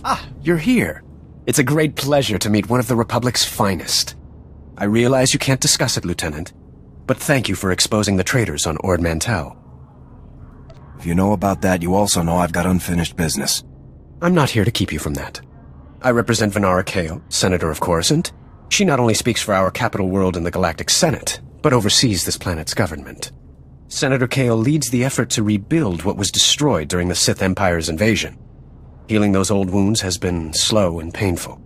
Ah, you're here. It's a great pleasure to meet one of the Republic's finest. I realize you can't discuss it, Lieutenant, but thank you for exposing the traitors on Ord Mantell. If you know about that, you also know I've got unfinished business. I'm not here to keep you from that. I represent Venara Kale, Senator of Coruscant. She not only speaks for our capital world in the Galactic Senate, but oversees this planet's government. Senator Kale leads the effort to rebuild what was destroyed during the Sith Empire's invasion. Healing those old wounds has been slow and painful.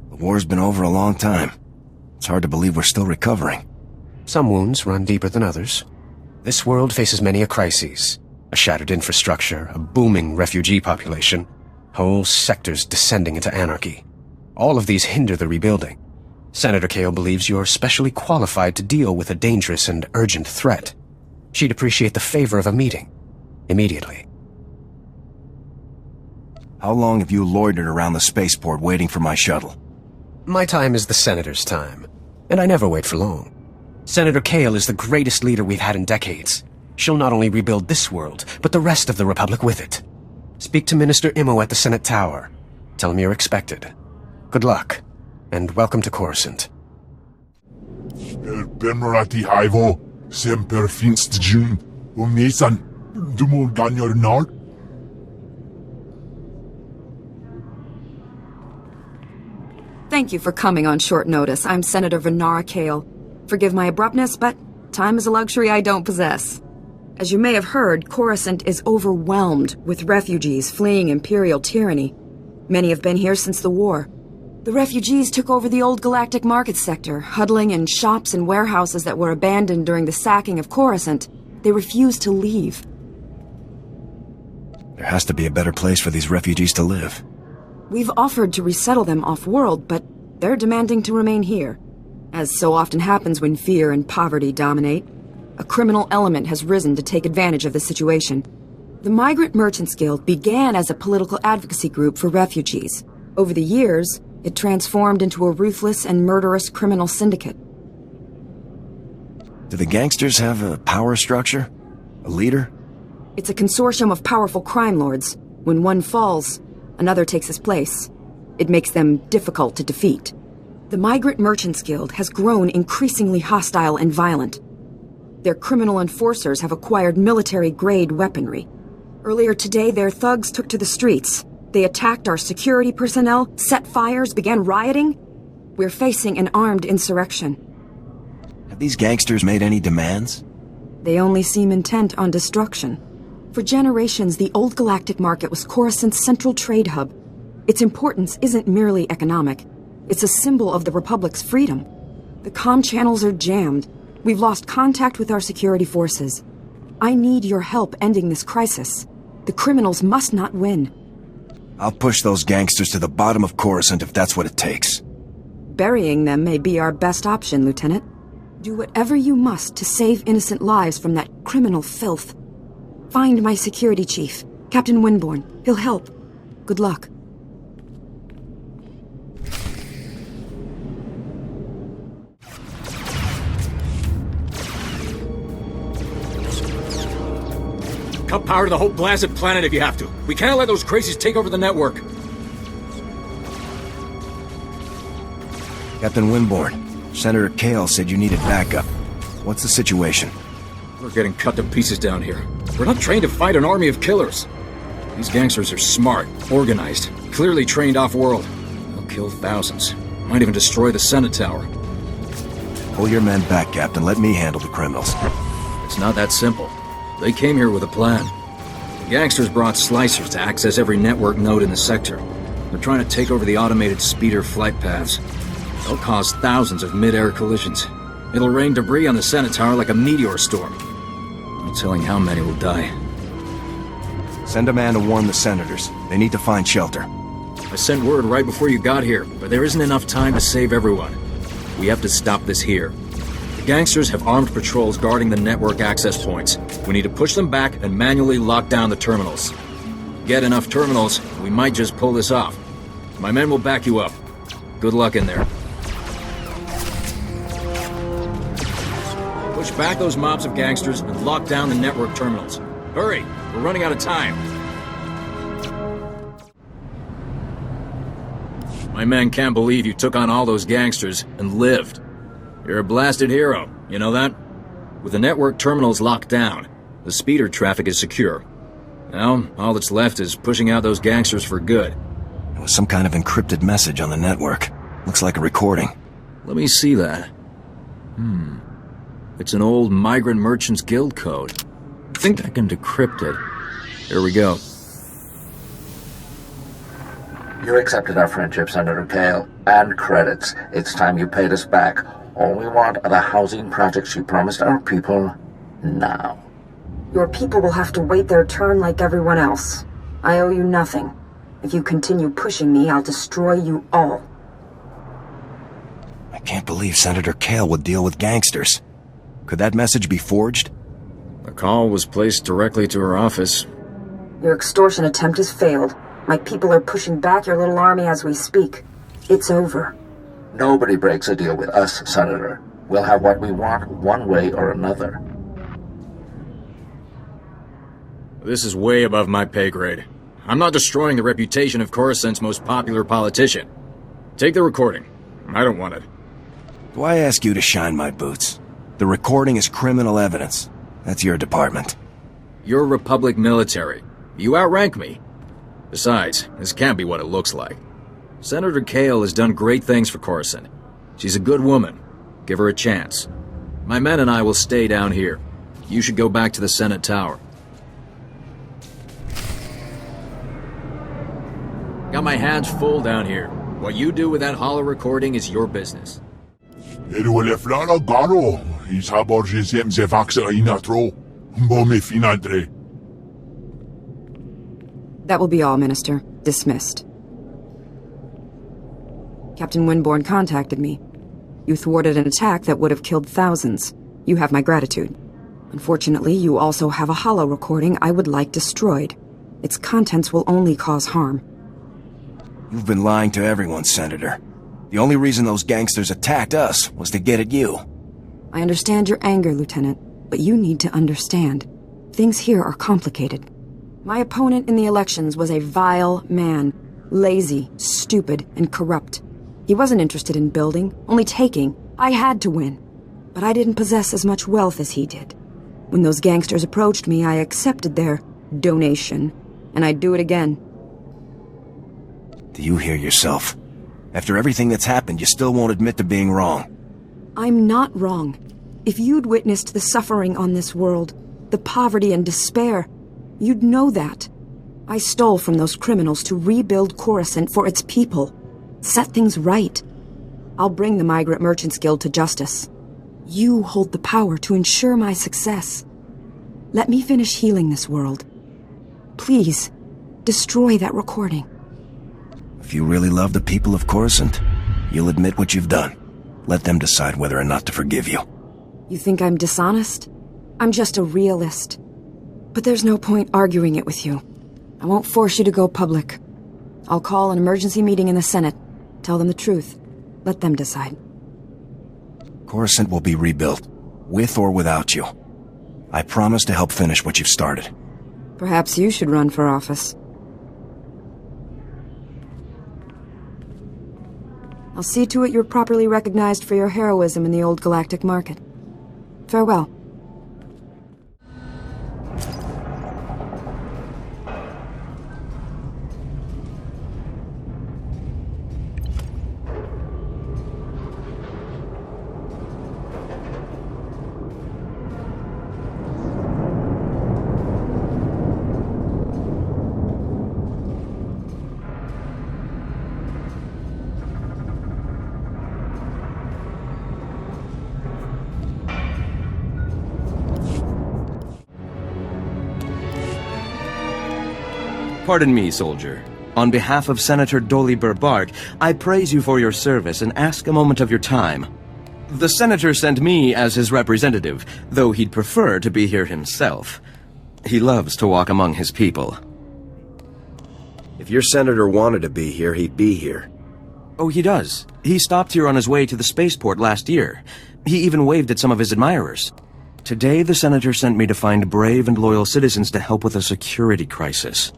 The war's been over a long time. It's hard to believe we're still recovering. Some wounds run deeper than others. This world faces many a crisis. A shattered infrastructure, a booming refugee population, whole sectors descending into anarchy. All of these hinder the rebuilding. Senator Kale believes you're specially qualified to deal with a dangerous and urgent threat. She'd appreciate the favor of a meeting. Immediately. How long have you loitered around the spaceport waiting for my shuttle? My time is the Senator's time, and I never wait for long. Senator Kale is the greatest leader we've had in decades. She'll not only rebuild this world, but the rest of the Republic with it. Speak to Minister Imo at the Senate Tower. Tell him you're expected. Good luck, and welcome to Coruscant. Bemerati Hivo, Semper Finst Jun, Umesan, Dumur Ganyor Nord. Thank you for coming on short notice. I'm Senator Venara Kale. Forgive my abruptness, but time is a luxury I don't possess. As you may have heard, Coruscant is overwhelmed with refugees fleeing Imperial tyranny. Many have been here since the war. The refugees took over the old galactic market sector, huddling in shops and warehouses that were abandoned during the sacking of Coruscant. They refused to leave. There has to be a better place for these refugees to live. We've offered to resettle them off-world, but they're demanding to remain here. As so often happens when fear and poverty dominate, a criminal element has risen to take advantage of the situation. The Migrant Merchants Guild began as a political advocacy group for refugees. Over the years, it transformed into a ruthless and murderous criminal syndicate. Do the gangsters have a power structure? A leader? It's a consortium of powerful crime lords. When one falls, another takes his place. It makes them difficult to defeat. The Migrant Merchants Guild has grown increasingly hostile and violent. Their criminal enforcers have acquired military-grade weaponry. Earlier today, their thugs took to the streets. They attacked our security personnel, set fires, began rioting. We're facing an armed insurrection. Have these gangsters made any demands? They only seem intent on destruction. For generations, the old galactic market was Coruscant's central trade hub. Its importance isn't merely economic. It's a symbol of the Republic's freedom. The comm channels are jammed. We've lost contact with our security forces. I need your help ending this crisis. The criminals must not win. I'll push those gangsters to the bottom of Coruscant if that's what it takes. Burying them may be our best option, Lieutenant. Do whatever you must to save innocent lives from that criminal filth. Find my security chief, Captain Winborn. He'll help. Good luck. Cut power to the whole blasted planet if you have to. We can't let those crazies take over the network. Captain Winborn, Senator Kale said you needed backup. What's the situation? We're getting cut to pieces down here. We're not trained to fight an army of killers. These gangsters are smart, organized, clearly trained off-world. They'll kill thousands. Might even destroy the Senate Tower. Pull your men back, Captain. Let me handle the criminals. It's not that simple. They came here with a plan. The gangsters brought slicers to access every network node in the sector. They're trying to take over the automated speeder flight paths. They'll cause thousands of mid-air collisions. It'll rain debris on the Senate Tower like a meteor storm. No telling how many will die. Send a man to warn the senators. They need to find shelter. I sent word right before you got here, but there isn't enough time to save everyone. We have to stop this here. The gangsters have armed patrols guarding the network access points. We need to push them back and manually lock down the terminals. Get enough terminals, we might just pull this off. My men will back you up. Good luck in there. Push back those mobs of gangsters and lock down the network terminals. Hurry! We're running out of time. My men can't believe you took on all those gangsters and lived. You're a blasted hero, you know that? With the network terminals locked down, the speeder traffic is secure. Now, all that's left is pushing out those gangsters for good. There was some kind of encrypted message on the network. Looks like a recording. Let me see that. It's an old Migrant Merchants Guild code. I think I can decrypt it. Here we go. You accepted our friendship, Senator Kale, and credits. It's time you paid us back. All we want are the housing projects you promised our people now. Your people will have to wait their turn like everyone else. I owe you nothing. If you continue pushing me, I'll destroy you all. I can't believe Senator Kale would deal with gangsters. Could that message be forged? The call was placed directly to her office. Your extortion attempt has failed. My people are pushing back your little army as we speak. It's over. Nobody breaks a deal with us, Senator. We'll have what we want one way or another. This is way above my pay grade. I'm not destroying the reputation of Coruscant's most popular politician. Take the recording. I don't want it. Do I ask you to shine my boots? The recording is criminal evidence. That's your department. You're Republic military. You outrank me. Besides, this can't be what it looks like. Senator Kale has done great things for Coruscant. She's a good woman. Give her a chance. My men and I will stay down here. You should go back to the Senate Tower. Got my hands full down here. What you do with that hollow recording is your business. That That will be all, Minister. Dismissed. Captain Winborn contacted me. You thwarted an attack that would have killed thousands. You have my gratitude. Unfortunately, you also have a hollow recording I would like destroyed. Its contents will only cause harm. You've been lying to everyone, Senator. The only reason those gangsters attacked us was to get at you. I understand your anger, Lieutenant, but you need to understand. Things here are complicated. My opponent in the elections was a vile man. Lazy, stupid, and corrupt. He wasn't interested in building, only taking. I had to win. But I didn't possess as much wealth as he did. When those gangsters approached me, I accepted their donation, and I'd do it again. Do you hear yourself? After everything that's happened, you still won't admit to being wrong. I'm not wrong. If you'd witnessed the suffering on this world, the poverty and despair, you'd know that. I stole from those criminals to rebuild Coruscant for its people. Set things right. I'll bring the Migrant Merchants Guild to justice. You hold the power to ensure my success. Let me finish healing this world. Please, destroy that recording. If you really love the people of Coruscant, you'll admit what you've done. Let them decide whether or not to forgive you. You think I'm dishonest? I'm just a realist. But there's no point arguing it with you. I won't force you to go public. I'll call an emergency meeting in the Senate. Tell them the truth. Let them decide. Coruscant will be rebuilt, with or without you. I promise to help finish what you've started. Perhaps you should run for office. I'll see to it you're properly recognized for your heroism in the old galactic market. Farewell. Pardon me, soldier. On behalf of Senator Doliber Bark, I praise you for your service and ask a moment of your time. The senator sent me as his representative, though he'd prefer to be here himself. He loves to walk among his people. If your senator wanted to be here, he'd be here. Oh, he does. He stopped here on his way to the spaceport last year. He even waved at some of his admirers. Today, the senator sent me to find brave and loyal citizens to help with a security crisis.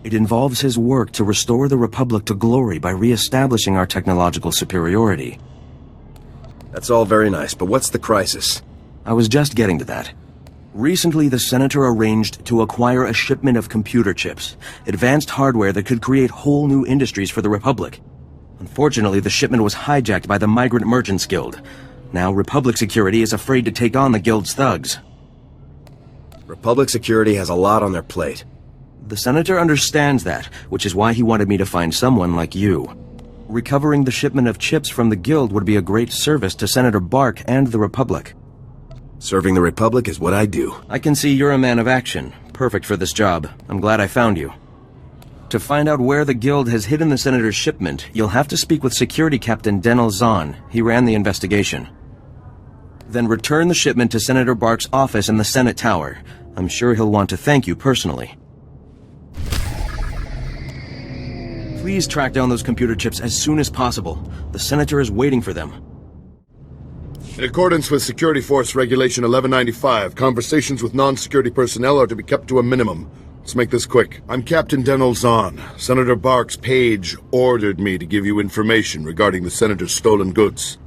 It involves his work to restore the Republic to glory by re-establishing our technological superiority. That's all very nice, but what's the crisis? I was just getting to that. Recently, the Senator arranged to acquire a shipment of computer chips, advanced hardware that could create whole new industries for the Republic. Unfortunately, the shipment was hijacked by the Migrant Merchants Guild. Now, Republic Security is afraid to take on the Guild's thugs. Republic Security has a lot on their plate. The Senator understands that, which is why he wanted me to find someone like you. Recovering the shipment of chips from the Guild would be a great service to Senator Bark and the Republic. Serving the Republic is what I do. I can see you're a man of action. Perfect for this job. I'm glad I found you. To find out where the Guild has hidden the Senator's shipment, you'll have to speak with Security Captain Denel Zahn. He ran the investigation. Then return the shipment to Senator Bark's office in the Senate Tower. I'm sure he'll want to thank you personally. Please track down those computer chips as soon as possible. The Senator is waiting for them. In accordance with Security Force Regulation 1195, conversations with non-security personnel are to be kept to a minimum. Let's make this quick. I'm Captain Denel Zahn. Senator Bark's page ordered me to give you information regarding the Senator's stolen goods.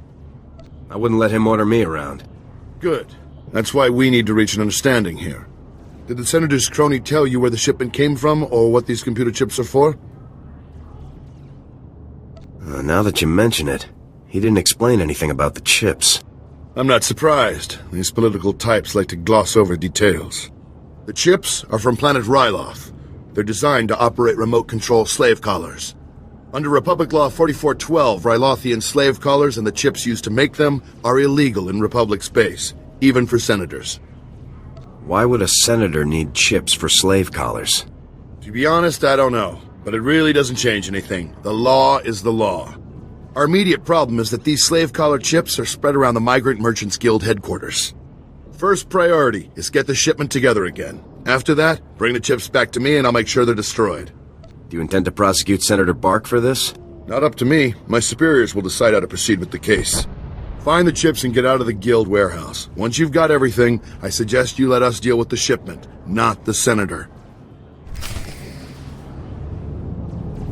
I wouldn't let him order me around. Good. That's why we need to reach an understanding here. Did the Senator's crony tell you where the shipment came from, or what these computer chips are for? Now that you mention it, he didn't explain anything about the chips. I'm not surprised. These political types like to gloss over details. The chips are from planet Ryloth. They're designed to operate remote-control slave collars. Under Republic Law 4412, Rylothian slave collars and the chips used to make them are illegal in Republic space, even for senators. Why would a senator need chips for slave collars? To be honest, I don't know. But it really doesn't change anything. The law is the law. Our immediate problem is that these slave collar chips are spread around the Migrant Merchants Guild headquarters. First priority is get the shipment together again. After that, bring the chips back to me and I'll make sure they're destroyed. Do you intend to prosecute Senator Bark for this? Not up to me. My superiors will decide how to proceed with the case. Find the chips and get out of the Guild warehouse. Once you've got everything, I suggest you let us deal with the shipment, not the Senator.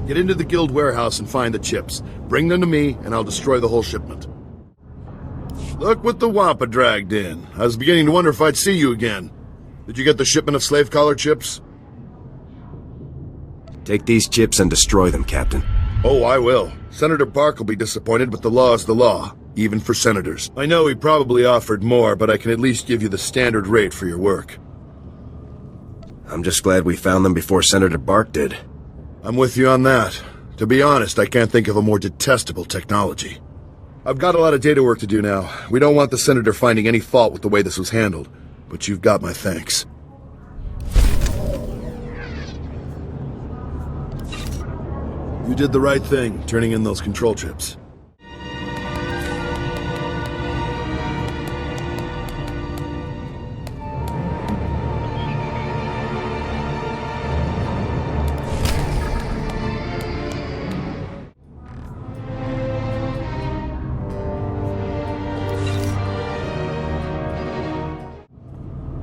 Get into the Guild warehouse and find the chips. Bring them to me, and I'll destroy the whole shipment. Look what the Wampa dragged in. I was beginning to wonder if I'd see you again. Did you get the shipment of slave collar chips? Take these chips and destroy them, Captain. Oh, I will. Senator Bark will be disappointed, but the law is the law, even for senators. I know he probably offered more, but I can at least give you the standard rate for your work. I'm just glad we found them before Senator Bark did. I'm with you on that. To be honest, I can't think of a more detestable technology. I've got a lot of data work to do now. We don't want the Senator finding any fault with the way this was handled, but you've got my thanks. You did the right thing, turning in those control chips.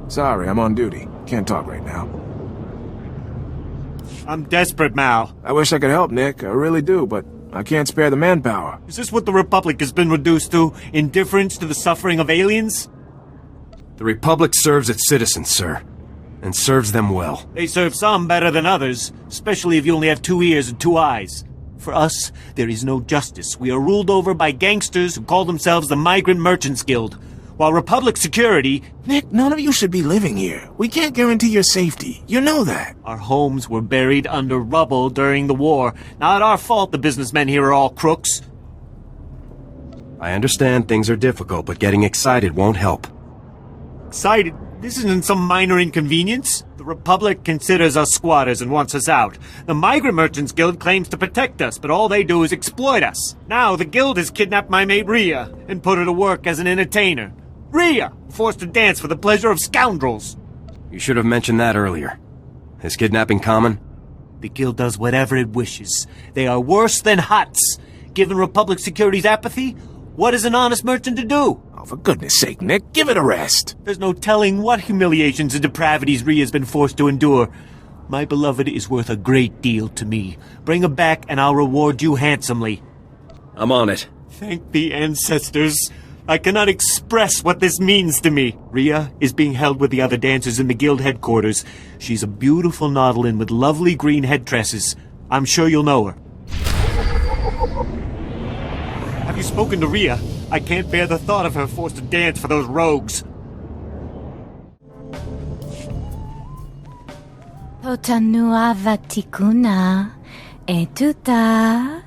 Sorry, I'm on duty. Can't talk right now. I'm desperate, Mal. I wish I could help, Nick. I really do, but I can't spare the manpower. Is this what the Republic has been reduced to? Indifference to the suffering of aliens? The Republic serves its citizens, sir. And serves them well. They serve some better than others, especially if you only have 2 ears and 2 eyes. For us, there is no justice. We are ruled over by gangsters who call themselves the Migrant Merchants Guild. While Republic Security... Nick, none of you should be living here. We can't guarantee your safety. You know that. Our homes were buried under rubble during the war. Not our fault the businessmen here are all crooks. I understand things are difficult, but getting excited won't help. Excited? This isn't some minor inconvenience. The Republic considers us squatters and wants us out. The Migrant Merchants Guild claims to protect us, but all they do is exploit us. Now the Guild has kidnapped my mate Rhea and put her to work as an entertainer. Rhea! Forced to dance for the pleasure of scoundrels! You should have mentioned that earlier. Is kidnapping common? The Guild does whatever it wishes. They are worse than Hutts. Given Republic Security's apathy, what is an honest merchant to do? Oh, for goodness sake, Nick, give it a rest. There's no telling what humiliations and depravities Rhea's been forced to endure. My beloved is worth a great deal to me. Bring her back and I'll reward you handsomely. I'm on it. Thank the ancestors. I cannot express what this means to me. Rhea is being held with the other dancers in the guild headquarters. She's a beautiful Nautilin with lovely green head tresses. I'm sure you'll know her. Have you spoken to Rhea? I can't bear the thought of her forced to dance for those rogues. Totanua vatikuna etuta.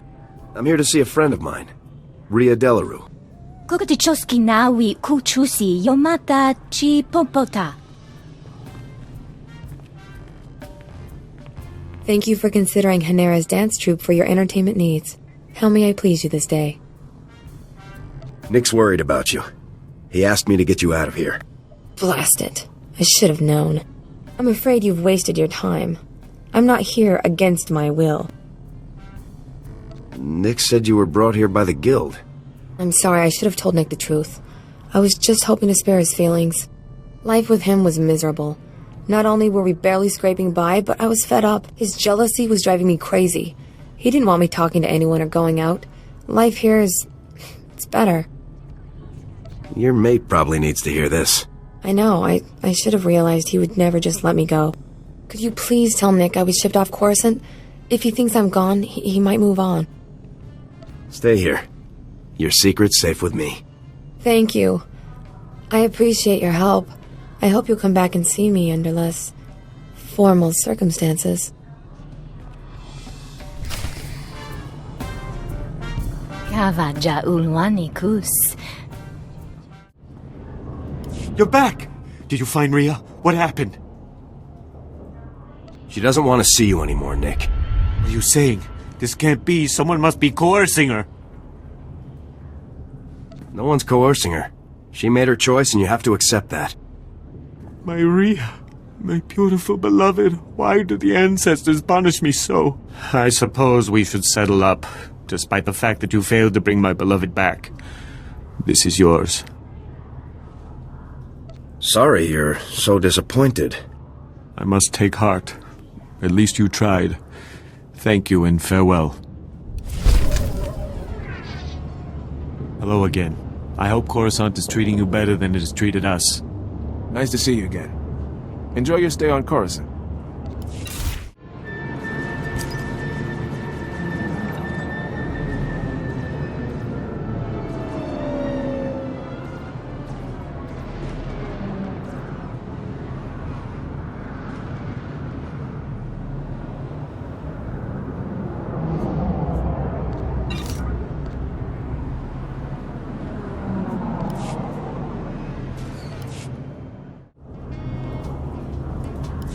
I'm here to see a friend of mine, Rhea Delarue. Kukutichoski nawi kuchusi yomata chi popota. Thank you for considering Hanera's dance troupe for your entertainment needs. How may I please you this day? Nick's worried about you. He asked me to get you out of here. Blast it. I should have known. I'm afraid you've wasted your time. I'm not here against my will. Nick said you were brought here by the guild. I'm sorry, I should have told Nick the truth. I was just hoping to spare his feelings. Life with him was miserable. Not only were we barely scraping by, but I was fed up. His jealousy was driving me crazy. He didn't want me talking to anyone or going out. Life here is... it's better. Your mate probably needs to hear this. I know, I should have realized he would never just let me go. Could you please tell Nick I was shipped off Coruscant? If he thinks I'm gone, he might move on. Stay here. Your secret's safe with me. Thank you. I appreciate your help. I hope you'll come back and see me under less formal circumstances. Kavaja ulwanikus. You're back! Did you find Rhea? What happened? She doesn't want to see you anymore, Nick. What are you saying? This can't be. Someone must be coercing her. No one's coercing her. She made her choice and you have to accept that. My Rhea, my beautiful beloved, why do the ancestors punish me so? I suppose we should settle up, despite the fact that you failed to bring my beloved back. This is yours. Sorry you're so disappointed. I must take heart. At least you tried. Thank you and farewell. Hello again. I hope Coruscant is treating you better than it has treated us. Nice to see you again. Enjoy your stay on Coruscant.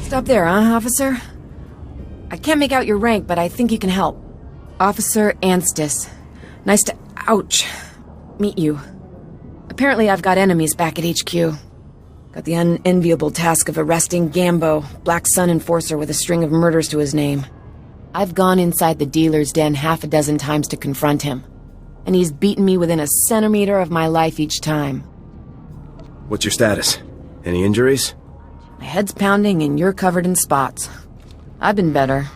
Stop there, huh, officer? I can't make out your rank, but I think you can help. Officer Anstis. Nice to... ouch. Meet you. Apparently I've got enemies back at HQ. Got the unenviable task of arresting Gambo, Black Sun enforcer with a string of murders to his name. I've gone inside the dealer's den half a dozen times to confront him. And he's beaten me within a centimeter of my life each time. What's your status? Any injuries? My head's pounding and you're covered in spots. I've been better.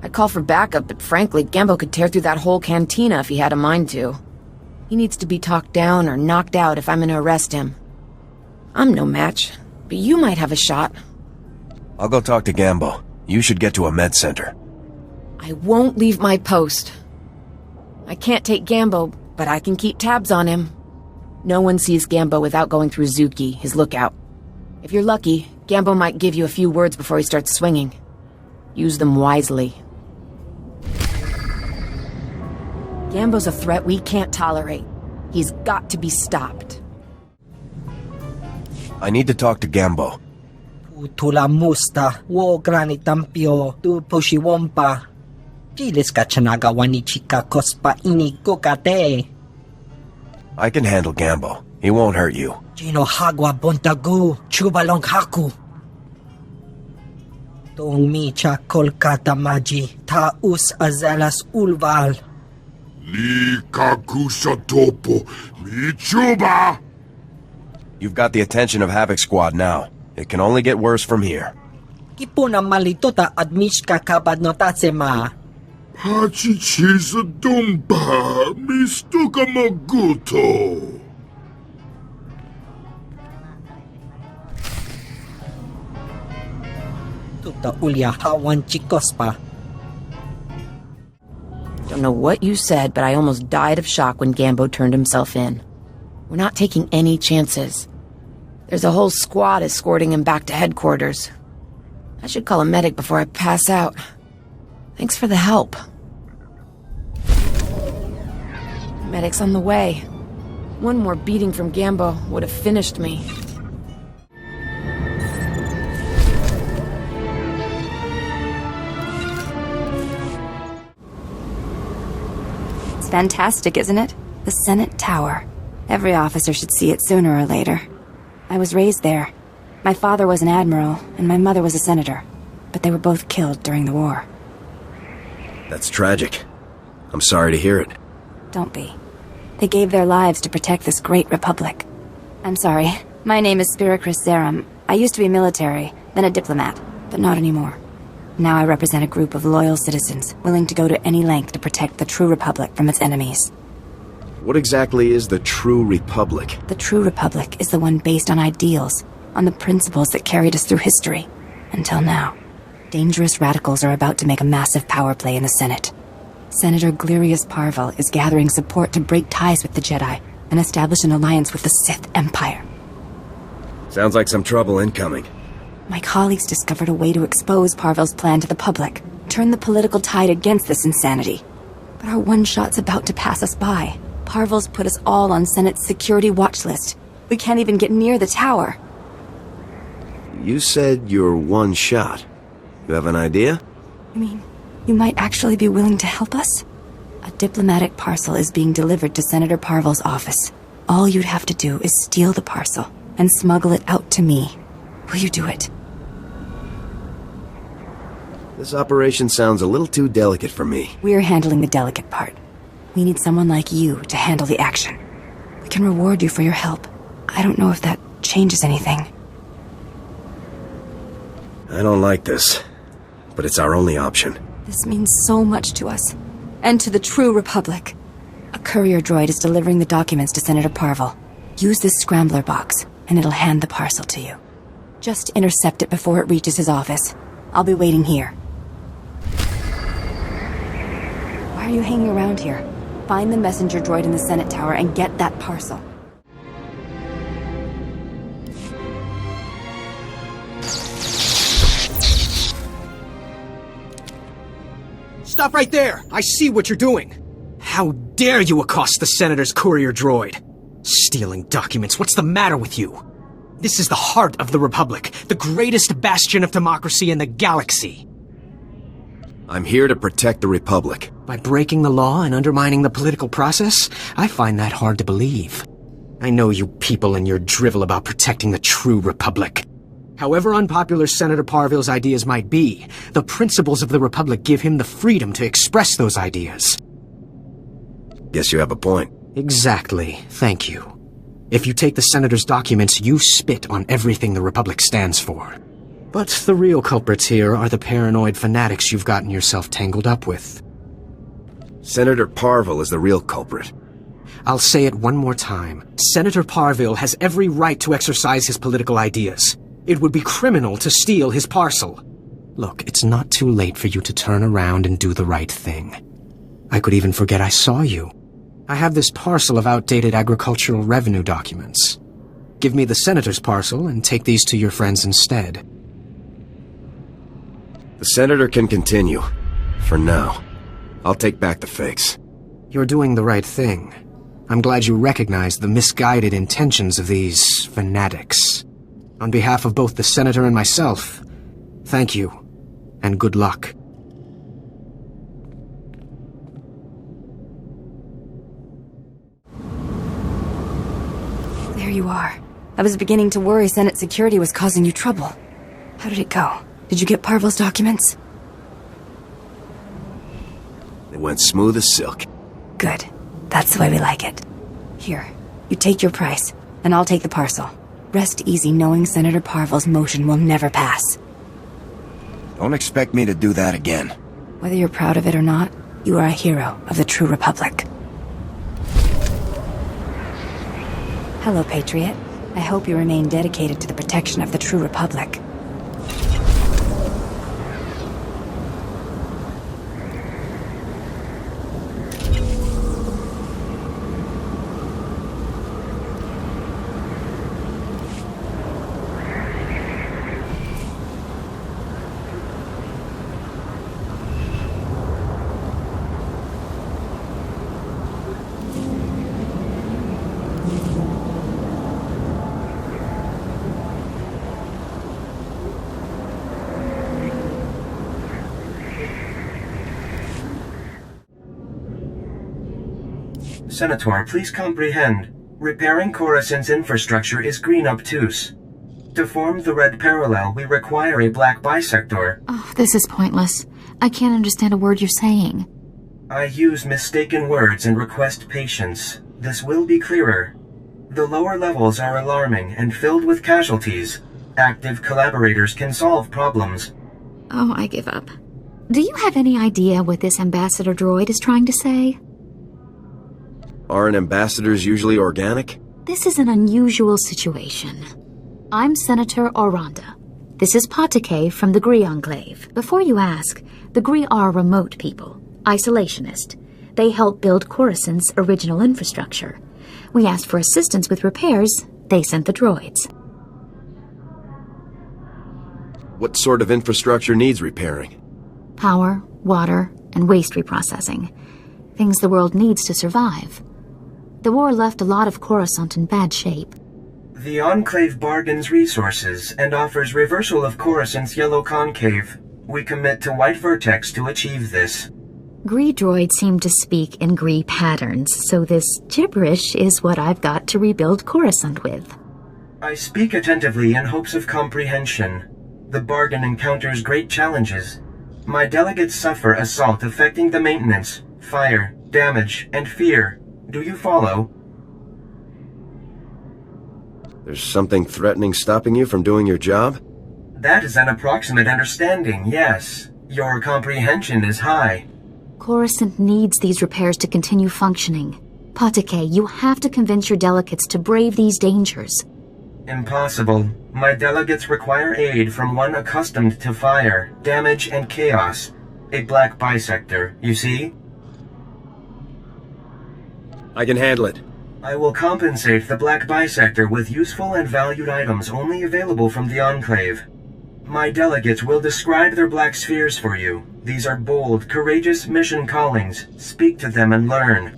I'd call for backup, but frankly, Gambo could tear through that whole cantina if he had a mind to. He needs to be talked down or knocked out if I'm gonna arrest him. I'm no match, but you might have a shot. I'll go talk to Gambo. You should get to a med center. I won't leave my post. I can't take Gambo, but I can keep tabs on him. No one sees Gambo without going through Zuki, his lookout. If you're lucky, Gambo might give you a few words before he starts swinging. Use them wisely. Gambo's a threat we can't tolerate. He's got to be stopped. I need to talk to Gambo. Tula musta wo granitampio tu poshiwompa. Pilis kachanaga wanichika kospa ini kokate. I can handle Gambo. He won't hurt you. Gino hagwa bontagu chubalong haku. Tong micha kolkata maji ta us azalas ulval. Li kakusatopo michuba. You've got the attention of Havoc Squad now. It can only get worse from here. Kipuna malitota admishka kabadnotatsema. Pachichisa dumba, mistuka maguto. Tuta ulya hawan chikospa. Don't know what you said, but I almost died of shock when Gambo turned himself in. We're not taking any chances. There's a whole squad escorting him back to headquarters. I should call a medic before I pass out. Thanks for the help. Medic's on the way. One more beating from Gambo would have finished me. It's fantastic, isn't it? The Senate Tower. Every officer should see it sooner or later. I was raised there. My father was an admiral, and my mother was a senator. But they were both killed during the war. That's tragic. I'm sorry to hear it. Don't be. They gave their lives to protect this great republic. I'm sorry. My name is Spiricris Zerum. I used to be military, then a diplomat, but not anymore. Now I represent a group of loyal citizens, willing to go to any length to protect the true republic from its enemies. What exactly is the true republic? The true republic is the one based on ideals, on the principles that carried us through history, until now. Dangerous radicals are about to make a massive power play in the Senate. Senator Glirius Parvel is gathering support to break ties with the Jedi and establish an alliance with the Sith Empire. Sounds like some trouble incoming. My colleagues discovered a way to expose Parvel's plan to the public, turn the political tide against this insanity. But our one shot's about to pass us by. Parvel's put us all on Senate's security watch list. We can't even get near the tower. You said you're one shot. You have an idea? You mean, you might actually be willing to help us? A diplomatic parcel is being delivered to Senator Parvel's office. All you'd have to do is steal the parcel and smuggle it out to me. Will you do it? This operation sounds a little too delicate for me. We're handling the delicate part. We need someone like you to handle the action. We can reward you for your help. I don't know if that changes anything. I don't like this, but it's our only option. This means so much to us, and to the true Republic. A courier droid is delivering the documents to Senator Parvel. Use this scrambler box, and it'll hand the parcel to you. Just intercept it before it reaches his office. I'll be waiting here. Why are you hanging around here? Find the messenger droid in the Senate Tower and get that parcel. Stop right there! I see what you're doing! How dare you accost the Senator's courier droid? Stealing documents, what's the matter with you? This is the heart of the Republic, the greatest bastion of democracy in the galaxy. I'm here to protect the Republic. By breaking the law and undermining the political process? I find that hard to believe. I know you people and your drivel about protecting the true Republic. However unpopular Senator Parvel's ideas might be, the principles of the Republic give him the freedom to express those ideas. Guess you have a point. Exactly. Thank you. If you take the Senator's documents, you spit on everything the Republic stands for. But the real culprits here are the paranoid fanatics you've gotten yourself tangled up with. Senator Parvel is the real culprit. I'll say it one more time. Senator Parvel has every right to exercise his political ideas. It would be criminal to steal his parcel. Look, it's not too late for you to turn around and do the right thing. I could even forget I saw you. I have this parcel of outdated agricultural revenue documents. Give me the Senator's parcel and take these to your friends instead. The Senator can continue. For now. I'll take back the fakes. You're doing the right thing. I'm glad you recognize the misguided intentions of these fanatics. On behalf of both the Senator and myself, thank you, and good luck. There you are. I was beginning to worry Senate security was causing you trouble. How did it go? Did you get Parvel's documents? It went smooth as silk. Good. That's the way we like it. Here, you take your price, and I'll take the parcel. Rest easy knowing Senator Parvel's motion will never pass. Don't expect me to do that again. Whether you're proud of it or not, you are a hero of the True Republic. Hello, Patriot. I hope you remain dedicated to the protection of the True Republic. SWTOR, please comprehend. Repairing Coruscant's infrastructure is green obtuse. To form the red parallel, we require a black bisector. Oh, this is pointless. I can't understand a word you're saying. I use mistaken words and request patience. This will be clearer. The lower levels are alarming and filled with casualties. Active collaborators can solve problems. Oh, I give up. Do you have any idea what this ambassador droid is trying to say? Aren't ambassadors usually organic? This is an unusual situation. I'm Senator Oranda. This is Patake from the Gree Enclave. Before you ask, the Gree are remote people, isolationist. They helped build Coruscant's original infrastructure. We asked for assistance with repairs. They sent the droids. What sort of infrastructure needs repairing? Power, water, and waste reprocessing. Things the world needs to survive. The war left a lot of Coruscant in bad shape. The Enclave bargains resources and offers reversal of Coruscant's yellow concave. We commit to white vertex to achieve this. Gree droids seem to speak in Gree patterns, so this gibberish is what I've got to rebuild Coruscant with. I speak attentively in hopes of comprehension. The bargain encounters great challenges. My delegates suffer assault affecting the maintenance, fire, damage, and fear. Do you follow? There's something threatening stopping you from doing your job? That is an approximate understanding, yes. Your comprehension is high. Coruscant needs these repairs to continue functioning. Patake, you have to convince your delegates to brave these dangers. Impossible. My delegates require aid from one accustomed to fire, damage, and chaos. A black bisector, you see? I can handle it. I will compensate the black bisector with useful and valued items only available from the Enclave. My delegates will describe their black spheres for you. These are bold, courageous mission callings. Speak to them and learn.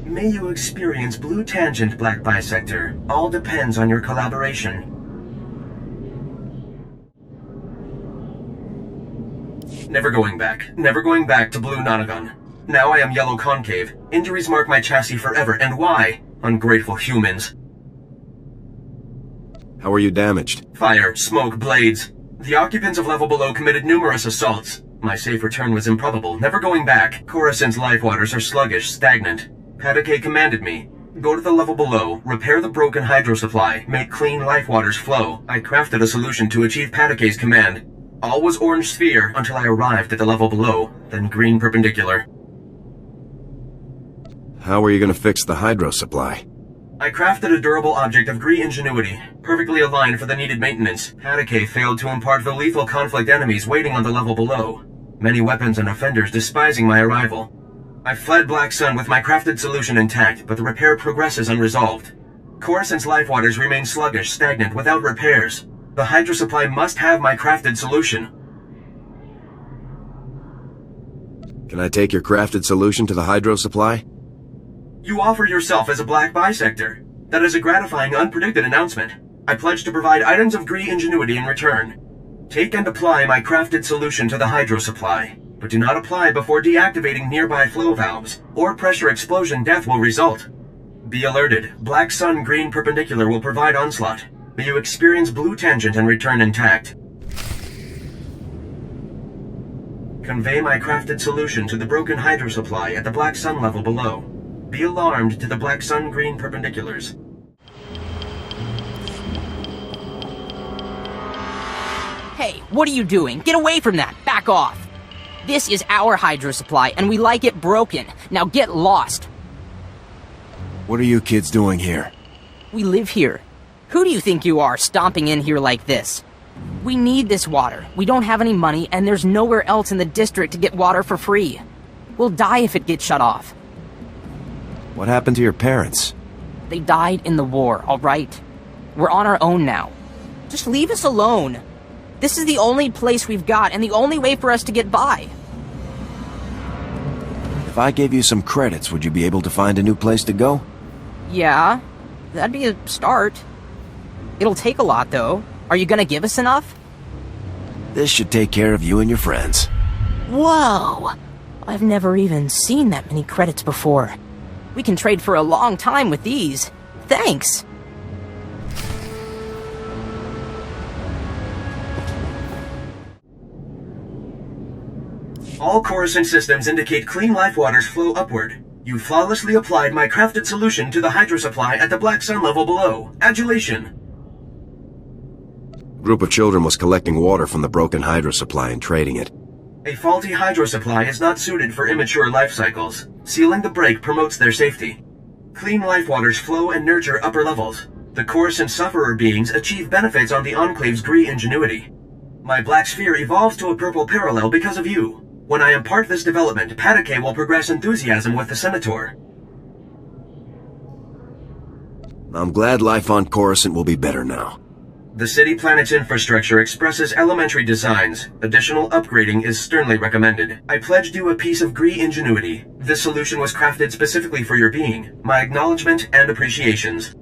May you experience blue tangent, black bisector. All depends on your collaboration. Never going back. Never going back to blue Nonagon. Now I am yellow concave. Injuries mark my chassis forever, and why? Ungrateful humans. How are you damaged? Fire, smoke, blades. The occupants of level below committed numerous assaults. My safe return was improbable. Never going back. Coruscant's life waters are sluggish, stagnant. Patake commanded me. Go to the level below, repair the broken hydro supply, make clean life waters flow. I crafted a solution to achieve Patake's command. All was orange sphere until I arrived at the level below, then green perpendicular. How are you going to fix the hydro supply? I crafted a durable object of Gree ingenuity, perfectly aligned for the needed maintenance. Patake failed to impart the lethal conflict enemies waiting on the level below. Many weapons and offenders despising my arrival. I fled Black Sun with my crafted solution intact, but the repair progresses unresolved. Coruscant's life waters remain sluggish, stagnant, without repairs. The hydro supply must have my crafted solution. Can I take your crafted solution to the hydro supply? You offer yourself as a black bisector. That is a gratifying, unpredicted announcement. I pledge to provide items of Gree ingenuity in return. Take and apply my crafted solution to the hydro supply, but do not apply before deactivating nearby flow valves, or pressure explosion death will result. Be alerted. Black Sun green perpendicular will provide onslaught. May you experience blue tangent and return intact. Convey my crafted solution to the broken hydro supply at the Black Sun level below. Be alarmed to the Black Sun green perpendiculars. Hey, what are you doing? Get away from that! Back off! This is our hydro supply, and we like it broken. Now get lost! What are you kids doing here? We live here. Who do you think you are, stomping in here like this? We need this water. We don't have any money, and there's nowhere else in the district to get water for free. We'll die if it gets shut off. What happened to your parents? They died in the war, alright? We're on our own now. Just leave us alone. This is the only place we've got, and the only way for us to get by. If I gave you some credits, would you be able to find a new place to go? Yeah, that'd be a start. It'll take a lot, though. Are you gonna give us enough? This should take care of you and your friends. Whoa! I've never even seen that many credits before. We can trade for a long time with these. Thanks! All Coruscant systems indicate clean life waters flow upward. You flawlessly applied my crafted solution to the hydro supply at the Black Sun level below. Adulation! A group of children was collecting water from the broken hydro supply and trading it. A faulty hydro supply is not suited for immature life cycles. Sealing the break promotes their safety. Clean life waters flow and nurture upper levels. The Coruscant sufferer beings achieve benefits on the Enclave's Gree ingenuity. My black sphere evolves to a purple parallel because of you. When I impart this development, Patakay will progress enthusiasm with the SWTOR. I'm glad life on Coruscant will be better now. The city planet's infrastructure expresses elementary designs. Additional upgrading is sternly recommended. I pledged you a piece of Gree ingenuity. This solution was crafted specifically for your being. My acknowledgement and appreciations.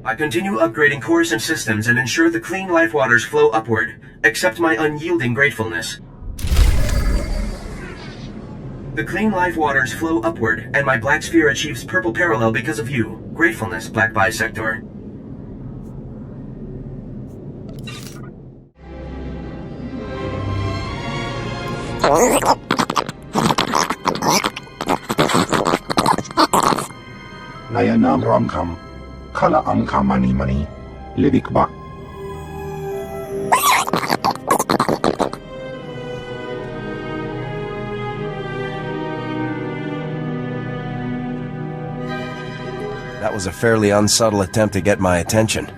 I continue upgrading Coruscant systems and ensure the clean life waters flow upward. Accept my unyielding gratefulness. The clean life waters flow upward, and my black sphere achieves purple parallel because of you. Gratefulness, Black Bisector. Nayanam Ramkam, Kala Amka Mani Mani, Livik Bak. That was a fairly unsubtle attempt to get my attention.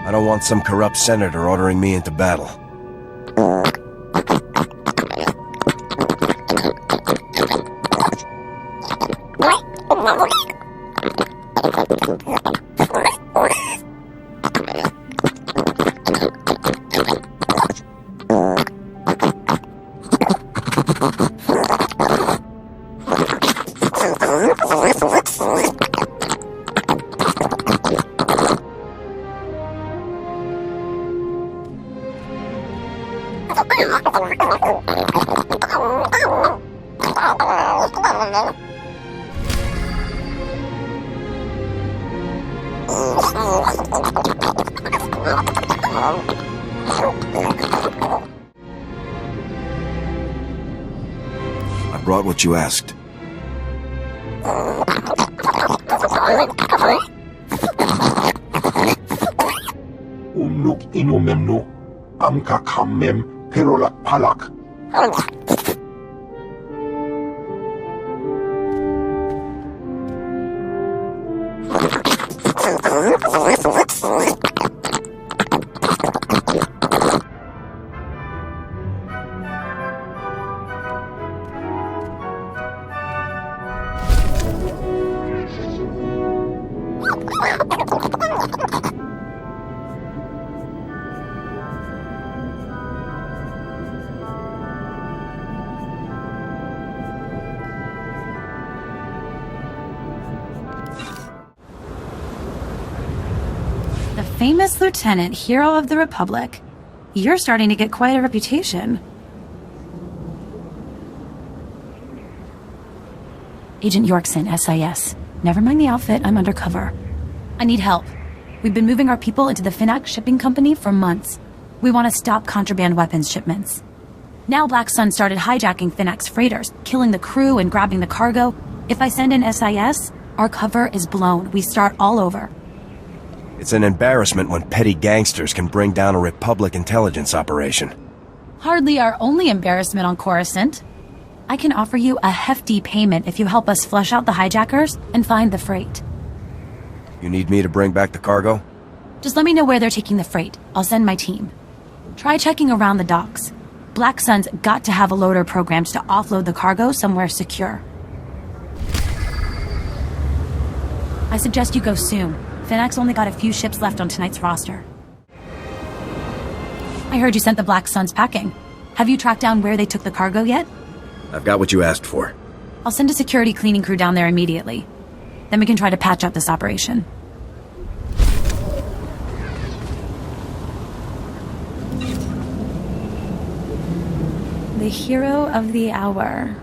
I don't want some corrupt senator ordering me into battle. I brought what you asked. Umnuk inumemnu, Amka Kamem, Perolak Palak. Famous lieutenant, hero of the Republic. You're starting to get quite a reputation. Agent Yorkson, SIS. Never mind the outfit, I'm undercover. I need help. We've been moving our people into the Finnax shipping company for months. We want to stop contraband weapons shipments. Now Black Sun started hijacking Finnax freighters, killing the crew and grabbing the cargo. If I send in SIS, our cover is blown. We start all over. It's an embarrassment when petty gangsters can bring down a Republic intelligence operation. Hardly our only embarrassment on Coruscant. I can offer you a hefty payment if you help us flush out the hijackers and find the freight. You need me to bring back the cargo? Just let me know where they're taking the freight. I'll send my team. Try checking around the docks. Black Sun's got to have a loader programmed to offload the cargo somewhere secure. I suggest you go soon. Finnax only got a few ships left on tonight's roster. I heard you sent the Black Suns packing. Have you tracked down where they took the cargo yet? I've got what you asked for. I'll send a security cleaning crew down there immediately. Then we can try to patch up this operation. The hero of the hour.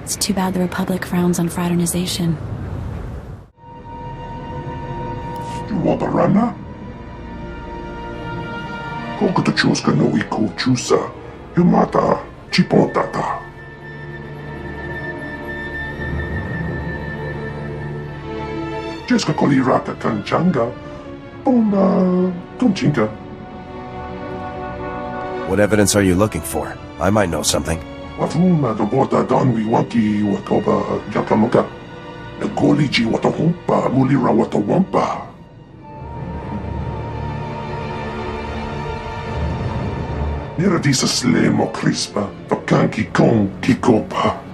It's too bad the Republic frowns on fraternization. You want a runner? Kokota chuska no iko chusa. Yumata chipontata. Jeska koliraka kanchanga. Bona kunchinga. What evidence are you looking for? I might know something. Wafuma the border donwi wanki watoba yakamuka. The goliji watahumpa mulira watawampa. Niradisa slemo crispa, tokanki kon kikopa.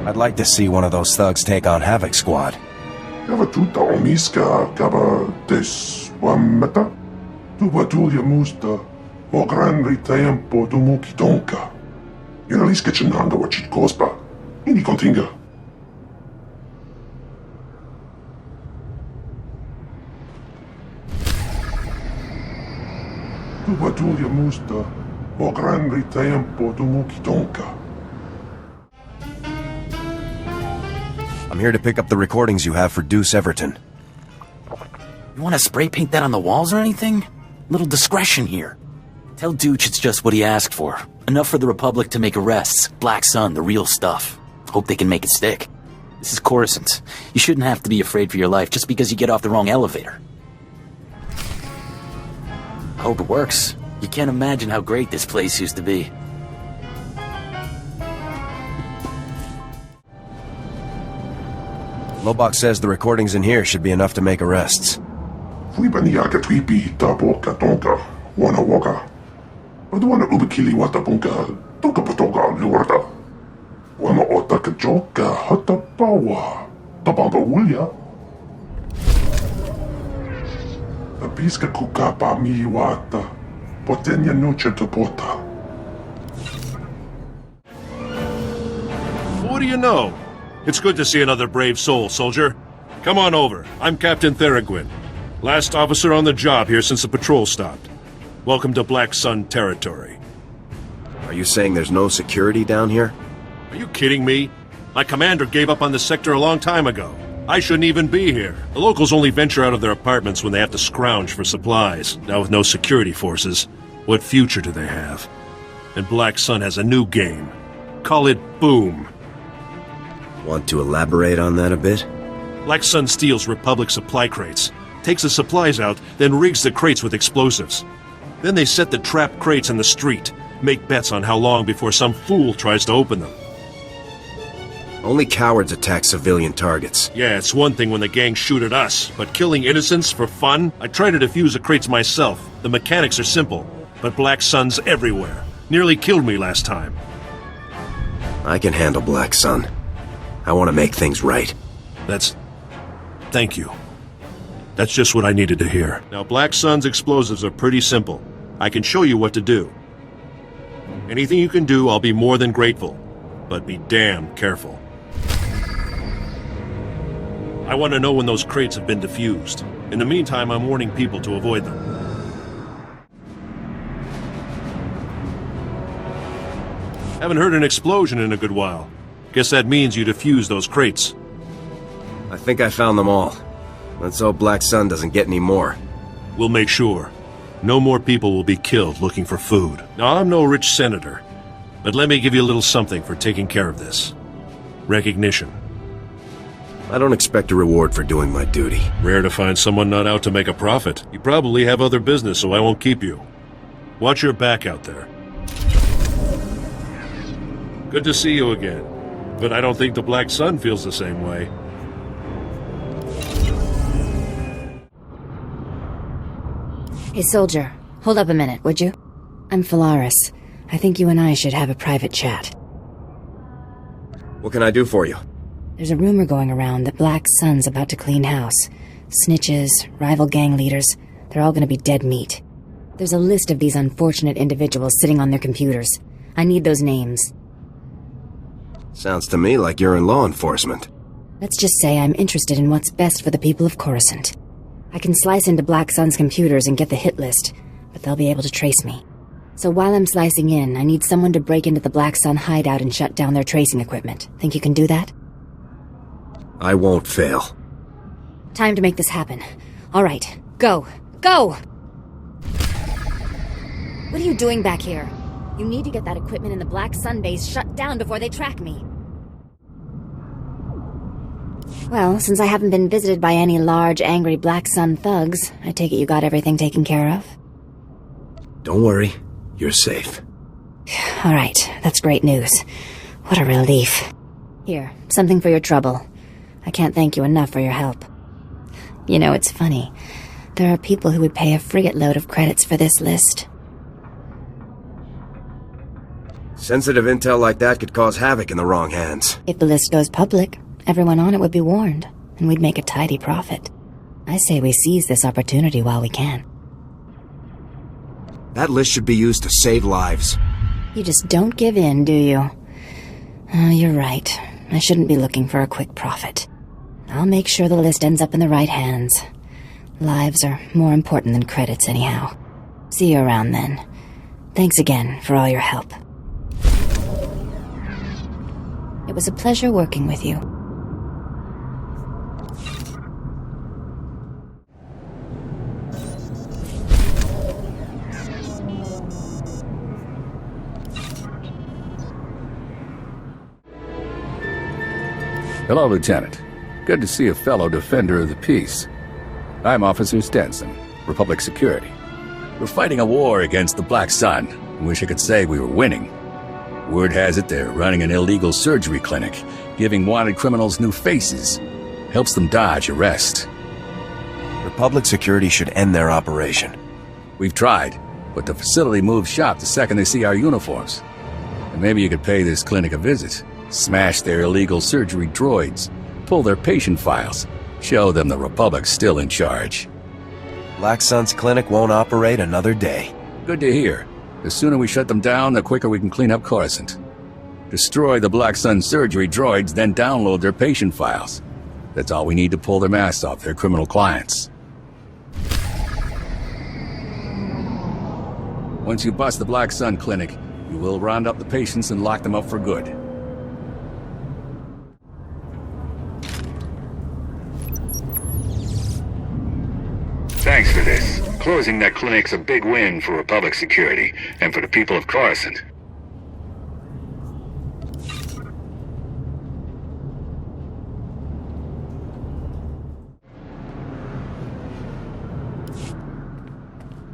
I'd like to see one of those thugs take on Havoc Squad. Gava tuta omiska, gava des wamata. Tuba tulia musta, mo gran tempo dumuki donka. Yunaliska chinanga wachit kospa. Ini kontinga. Tuba tulia musta, mo gran tempo dumuki donka. I'm here to pick up the recordings you have for Deuce Everton. You want to spray paint that on the walls or anything? Little discretion here. Tell Dooch it's just what he asked for. Enough for the Republic to make arrests. Black Sun, the real stuff. Hope they can make it stick. This is Coruscant. You shouldn't have to be afraid for your life just because you get off the wrong elevator. I hope it works. You can't imagine how great this place used to be. Lobach says the recordings in here should be enough to make arrests. Fuibaniaka twipi tapo katonka, wana waka. Wadwana ubikili watapunka, toka patoka luarta. Wama otaka joka hata pawa, tapamba wulia. Apiska kukapa mi wata, potenya noche te pota. What do you know? It's good to see another brave soul, soldier. Come on over. I'm Captain Theraguin. Last officer on the job here since the patrol stopped. Welcome to Black Sun territory. Are you saying there's no security down here? Are you kidding me? My commander gave up on the sector a long time ago. I shouldn't even be here. The locals only venture out of their apartments when they have to scrounge for supplies. Now with no security forces, what future do they have? And Black Sun has a new game. Call it Boom. Want to elaborate on that a bit? Black Sun steals Republic supply crates, takes the supplies out, then rigs the crates with explosives. Then they set the trapped crates in the street, make bets on how long before some fool tries to open them. Only cowards attack civilian targets. Yeah, it's one thing when the gang shoot at us, but killing innocents for fun? I try to defuse the crates myself. The mechanics are simple, but Black Sun's everywhere. Nearly killed me last time. I can handle Black Sun. I want to make things right. Thank you. That's just what I needed to hear. Now, Black Sun's explosives are pretty simple. I can show you what to do. Anything you can do, I'll be more than grateful. But be damn careful. I want to know when those crates have been defused. In the meantime, I'm warning people to avoid them. Haven't heard an explosion in a good while. Guess that means you defused those crates. I think I found them all. Let's hope Black Sun doesn't get any more. We'll make sure. No more people will be killed looking for food. Now, I'm no rich senator, but let me give you a little something for taking care of this. Recognition. I don't expect a reward for doing my duty. Rare to find someone not out to make a profit. You probably have other business, so I won't keep you. Watch your back out there. Good to see you again. But I don't think the Black Sun feels the same way. Hey, soldier. Hold up a minute, would you? I'm Phalaris. I think you and I should have a private chat. What can I do for you? There's a rumor going around that Black Sun's about to clean house. Snitches, rival gang leaders, they're all gonna be dead meat. There's a list of these unfortunate individuals sitting on their computers. I need those names. Sounds to me like you're in law enforcement. Let's just say I'm interested in what's best for the people of Coruscant. I can slice into Black Sun's computers and get the hit list, but they'll be able to trace me. So while I'm slicing in, I need someone to break into the Black Sun hideout and shut down their tracing equipment. Think you can do that? I won't fail. Time to make this happen. All right, go! Go! What are you doing back here? You need to get that equipment in the Black Sun base shut down before they track me. Well, since I haven't been visited by any large, angry Black Sun thugs, I take it you got everything taken care of? Don't worry. You're safe. All right, that's great news. What a relief. Here, something for your trouble. I can't thank you enough for your help. You know, it's funny. There are people who would pay a frigate load of credits for this list. Sensitive intel like that could cause havoc in the wrong hands. If the list goes public, everyone on it would be warned, and we'd make a tidy profit. I say we seize this opportunity while we can. That list should be used to save lives. You just don't give in, do you? Oh, you're right. I shouldn't be looking for a quick profit. I'll make sure the list ends up in the right hands. Lives are more important than credits anyhow. See you around then. Thanks again for all your help. It was a pleasure working with you. Hello, Lieutenant. Good to see a fellow defender of the peace. I'm Officer Stenson, Republic Security. We're fighting a war against the Black Sun. I wish I could say we were winning. Word has it they're running an illegal surgery clinic, giving wanted criminals new faces. Helps them dodge arrest. Republic Security should end their operation. We've tried, but the facility moves shop the second they see our uniforms. And maybe you could pay this clinic a visit. Smash their illegal surgery droids, pull their patient files, show them the Republic's still in charge. Black Sun's clinic won't operate another day. Good to hear. The sooner we shut them down, the quicker we can clean up Coruscant. Destroy the Black Sun surgery droids, then download their patient files. That's all we need to pull their masks off their criminal clients. Once you bust the Black Sun clinic, you will round up the patients and lock them up for good. Thanks for this. Closing that clinic's a big win for Republic Security and for the people of Coruscant.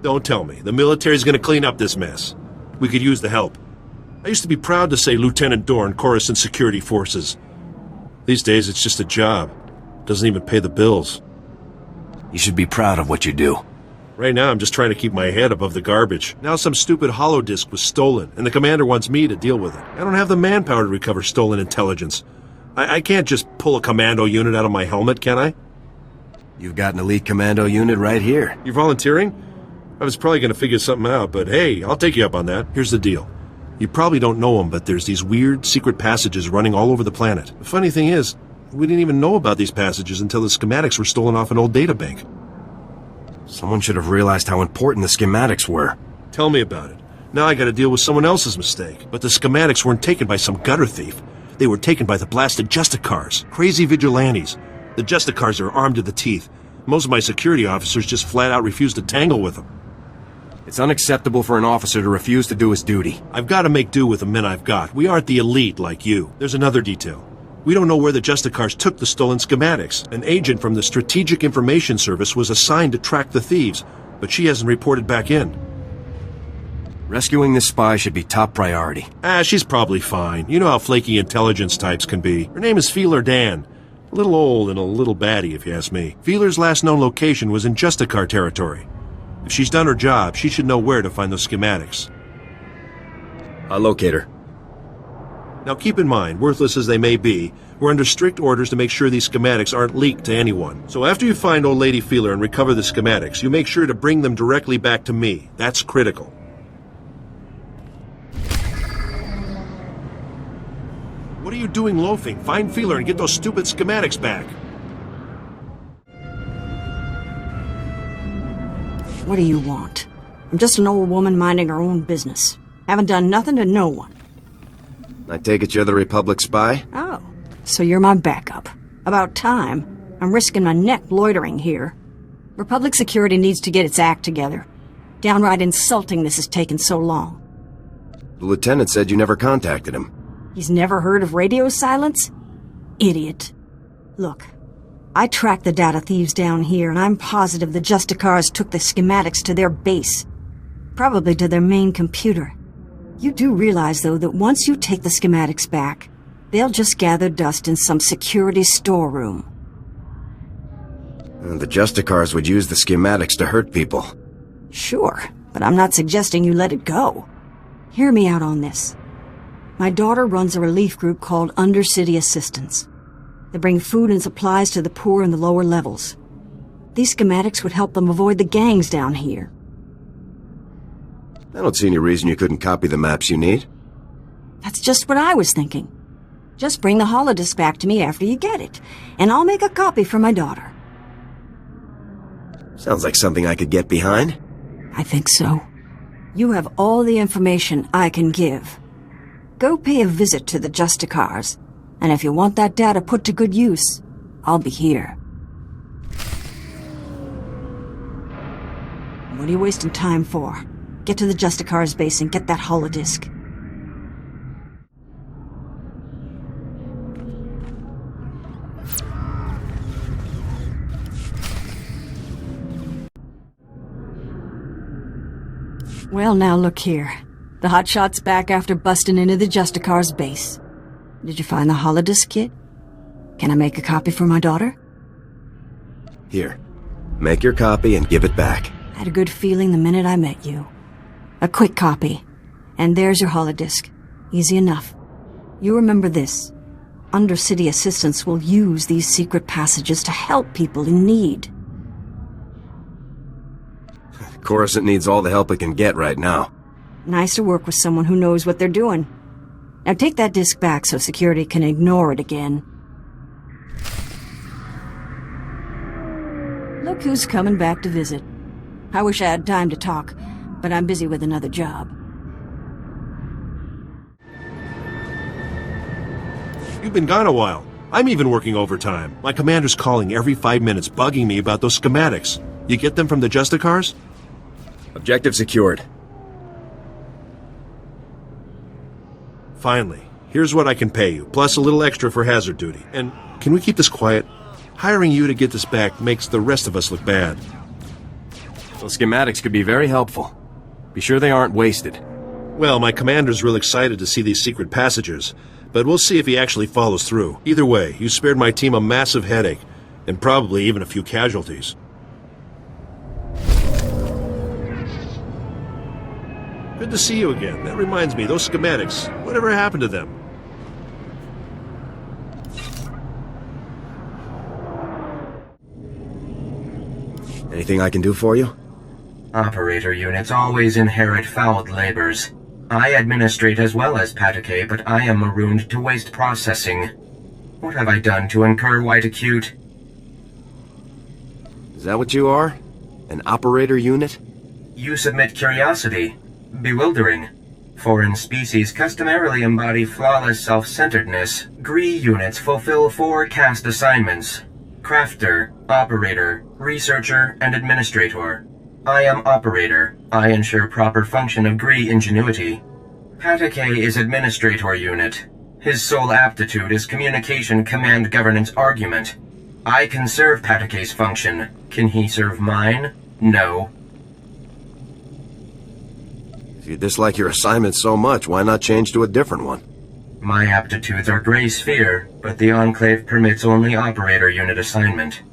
Don't tell me. The military's gonna clean up this mess. We could use the help. I used to be proud to say Lieutenant Dorn, Coruscant Security Forces. These days, it's just a job. Doesn't even pay the bills. You should be proud of what you do. Right now, I'm just trying to keep my head above the garbage. Now some stupid holodisk was stolen, and the commander wants me to deal with it. I don't have the manpower to recover stolen intelligence. I can't just pull a commando unit out of my helmet, can I? You've got an elite commando unit right here. You're volunteering? I was probably going to figure something out, but hey, I'll take you up on that. Here's the deal. You probably don't know them, but there's these weird secret passages running all over the planet. The funny thing is, we didn't even know about these passages until the schematics were stolen off an old databank. Someone should have realized how important the schematics were. Tell me about it. Now I gotta deal with someone else's mistake. But the schematics weren't taken by some gutter thief. They were taken by the blasted Justicars, crazy vigilantes. The Justicars are armed to the teeth. Most of my security officers just flat out refuse to tangle with them. It's unacceptable for an officer to refuse to do his duty. I've got to make do with the men I've got. We aren't the elite like you. There's another detail. We don't know where the Justicars took the stolen schematics. An agent from the Strategic Information Service was assigned to track the thieves, but she hasn't reported back in. Rescuing this spy should be top priority. She's probably fine. You know how flaky intelligence types can be. Her name is Feeler Dan. A little old and a little batty, if you ask me. Feeler's last known location was in Justicar territory. If she's done her job, she should know where to find those schematics. I'll locate her. Now keep in mind, worthless as they may be, we're under strict orders to make sure these schematics aren't leaked to anyone. So after you find old lady Feeler and recover the schematics, you make sure to bring them directly back to me. That's critical. What are you doing loafing? Find Feeler and get those stupid schematics back. What do you want? I'm just an old woman minding her own business. Haven't done nothing to no one. I take it you're the Republic spy? Oh, so you're my backup. About time. I'm risking my neck loitering here. Republic security needs to get its act together. Downright insulting this has taken so long. The lieutenant said you never contacted him. He's never heard of radio silence? Idiot. Look, I tracked the data thieves down here, and I'm positive the Justicars took the schematics to their base. Probably to their main computer. You do realize, though, that once you take the schematics back, they'll just gather dust in some security storeroom. The Justicars would use the schematics to hurt people. Sure, but I'm not suggesting you let it go. Hear me out on this. My daughter runs a relief group called Undercity Assistance. They bring food and supplies to the poor in the lower levels. These schematics would help them avoid the gangs down here. I don't see any reason you couldn't copy the maps you need. That's just what I was thinking. Just bring the holodisk back to me after you get it, and I'll make a copy for my daughter. Sounds like something I could get behind. I think so. You have all the information I can give. Go pay a visit to the Justicars, and if you want that data put to good use, I'll be here. What are you wasting time for? Get to the Justicars base and get that holodisk. Well, now look here. The hotshot's back after busting into the Justicars base. Did you find the holodisk kit? Can I make a copy for my daughter? Here. Make your copy and give it back. I had a good feeling the minute I met you. A quick copy. And there's your holodisk. Easy enough. You remember this. Undercity Assistance will use these secret passages to help people in need. Coruscant needs all the help it can get right now. Nice to work with someone who knows what they're doing. Now take that disk back so security can ignore it again. Look who's coming back to visit. I wish I had time to talk, but I'm busy with another job. You've been gone a while. I'm even working overtime. My commander's calling every 5 minutes, bugging me about those schematics. You get them from the Justicars? Objective secured. Finally. Here's what I can pay you, plus a little extra for hazard duty. And can we keep this quiet? Hiring you to get this back makes the rest of us look bad. Those schematics could be very helpful. Be sure they aren't wasted. Well, my commander's real excited to see these secret passages, but we'll see if he actually follows through. Either way, you spared my team a massive headache, and probably even a few casualties. Good to see you again. That reminds me, those schematics, whatever happened to them? Anything I can do for you? Operator units always inherit fouled labors. I administrate as well as Patakay, but I am marooned to waste processing. What have I done to incur white acute? Is that what you are? An operator unit? You submit curiosity. Bewildering. Foreign species customarily embody flawless self-centeredness. GRE units fulfill 4 caste assignments. crafter, operator, researcher, and administrator. I am operator. I ensure proper function of GRE ingenuity. Patake is administrator unit. His sole aptitude is communication, command, governance, argument. I can serve Patake's function. Can he serve mine? No. If you dislike your assignment so much, why not change to a different one? My aptitudes are Gray Sphere, but the Enclave permits only operator unit assignment.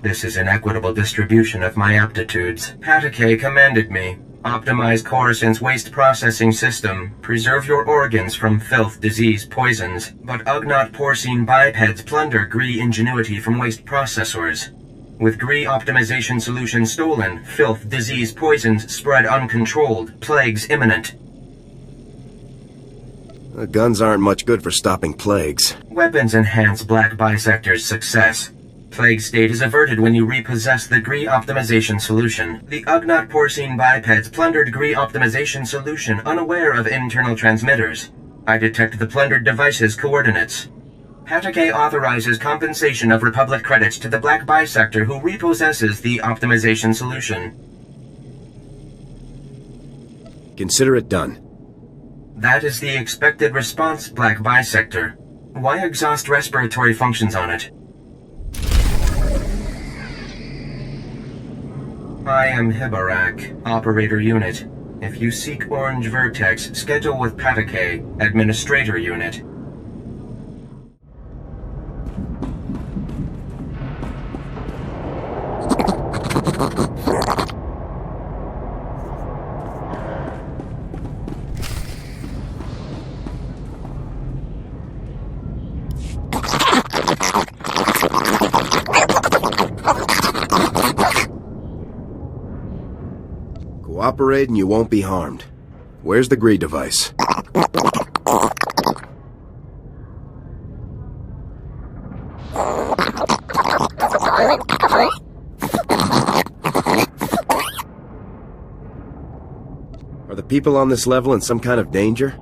This is an equitable distribution of my aptitudes. Patake commanded me. Optimize Coruscant's waste processing system. Preserve your organs from filth, disease, poisons. But Ugnaught porcine bipeds plunder GRE ingenuity from waste processors. With GRE optimization solution stolen, filth, disease, poisons spread uncontrolled, plagues imminent. Guns aren't much good for stopping plagues. Weapons enhance Black Bisector's success. Plague state is averted when you repossess the GRE optimization solution. The Ugnaught porcine bipeds plundered GRE optimization solution unaware of internal transmitters. I detect the plundered device's coordinates. Patake authorizes compensation of Republic credits to the Black Bisector who repossesses the optimization solution. Consider it done. That is the expected response, Black Bisector. Why exhaust respiratory functions on it? I am Hibarak, Operator Unit. If you seek Orange Vertex, schedule with Patake, Administrator Unit. Cooperate and you won't be harmed. Where's the GRE device? Are the people on this level in some kind of danger?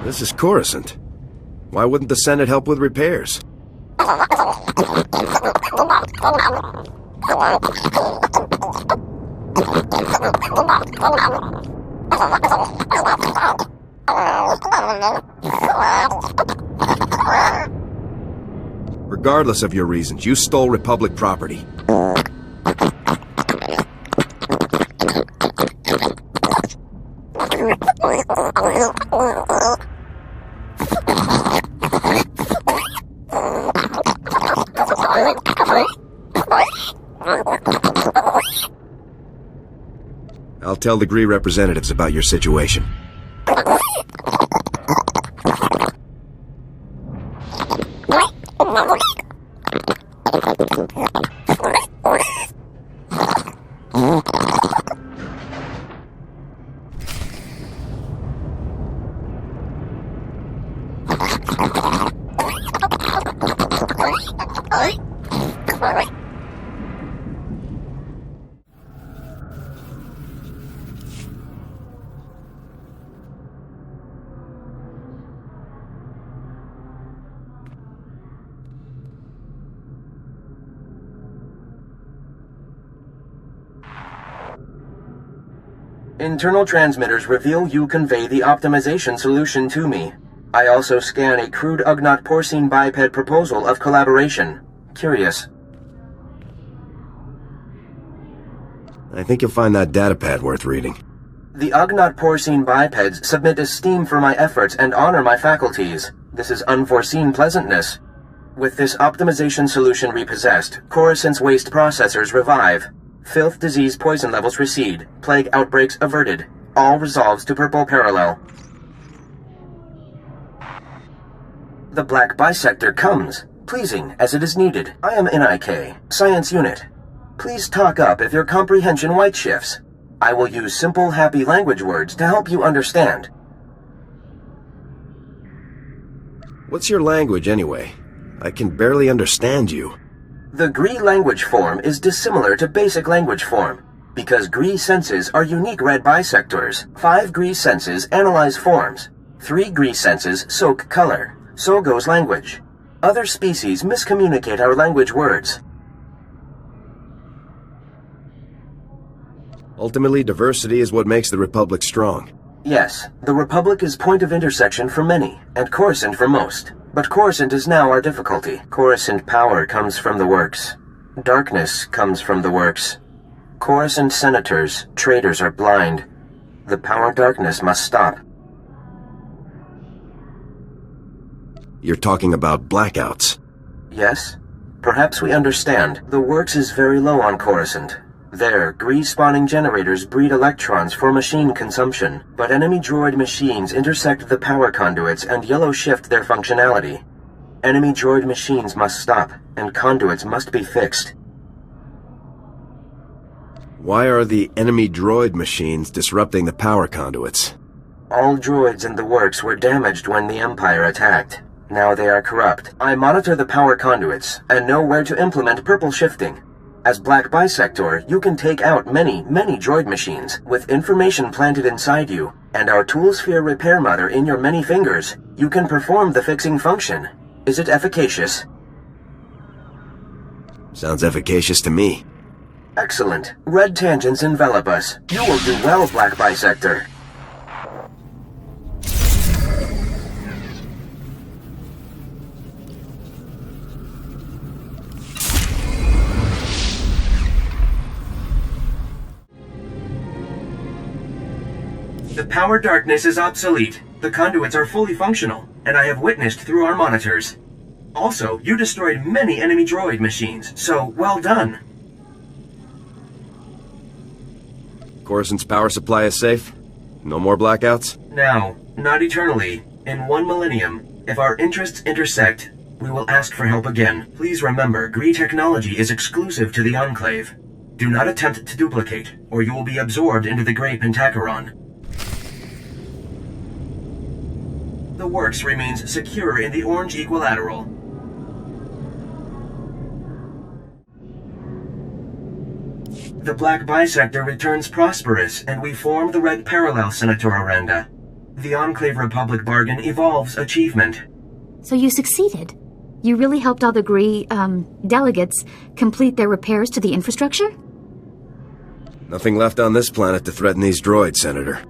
This is Coruscant. Why wouldn't the Senate help with repairs? Regardless of your reasons, you stole Republic property. I'll tell the GRE representatives about your situation. Internal transmitters reveal you convey the optimization solution to me. I also scan a crude Ugnaught porcine biped proposal of collaboration. Curious. I think you'll find that datapad worth reading. The Ugnaught porcine bipeds submit esteem for my efforts and honor my faculties. This is unforeseen pleasantness. With this optimization solution repossessed, Coruscant's waste processors revive. Filth, disease, poison levels recede. Plague outbreaks averted. All resolves to purple parallel. The Black Bisector comes, pleasing as it is needed. I am NIK, Science Unit. Please talk up if your comprehension white shifts. I will use simple, happy language words to help you understand. What's your language, anyway? I can barely understand you. The Gree language form is dissimilar to basic language form, because Gree senses are unique red bisectors. 5 Gree senses analyze forms. 3 Gree senses soak color. So goes language. Other species miscommunicate our language words. Ultimately, diversity is what makes the Republic strong. Yes, the Republic is point of intersection for many, and Coruscant for most. But Coruscant is now our difficulty. Coruscant power comes from the works. Darkness comes from the works. Coruscant senators, traitors are blind. The power darkness must stop. You're talking about blackouts. Yes? Perhaps we understand. The works is very low on Coruscant. There, Gree-spawning generators breed electrons for machine consumption, but enemy droid machines intersect the power conduits and yellow shift their functionality. Enemy droid machines must stop, and conduits must be fixed. Why are the enemy droid machines disrupting the power conduits? All droids in the works were damaged when the Empire attacked. Now they are corrupt. I monitor the power conduits, and know where to implement purple shifting. As Black Bisector, you can take out many droid machines with information planted inside you, and our Toolsphere repair mother in your many fingers. You can perform the fixing function. Is it efficacious? Sounds efficacious to me. Excellent. Red tangents envelop us. You will do well, Black Bisector. The power darkness is obsolete. The conduits are fully functional, and I have witnessed through our monitors. Also, you destroyed many enemy droid machines, so well done. Coruscant's power supply is safe? No more blackouts? Now, not eternally. In 1 millennium, if our interests intersect, we will ask for help again. Please remember, Gree technology is exclusive to the Enclave. Do not attempt to duplicate, or you will be absorbed into the Grey Pentacheron. The works remains secure in the Orange Equilateral. The Black Bisector returns prosperous, and we form the Red Parallel, Senator Aranda. The Enclave Republic bargain evolves achievement. So you succeeded? You really helped all the Gree, delegates complete their repairs to the infrastructure? Nothing left on this planet to threaten these droids, Senator.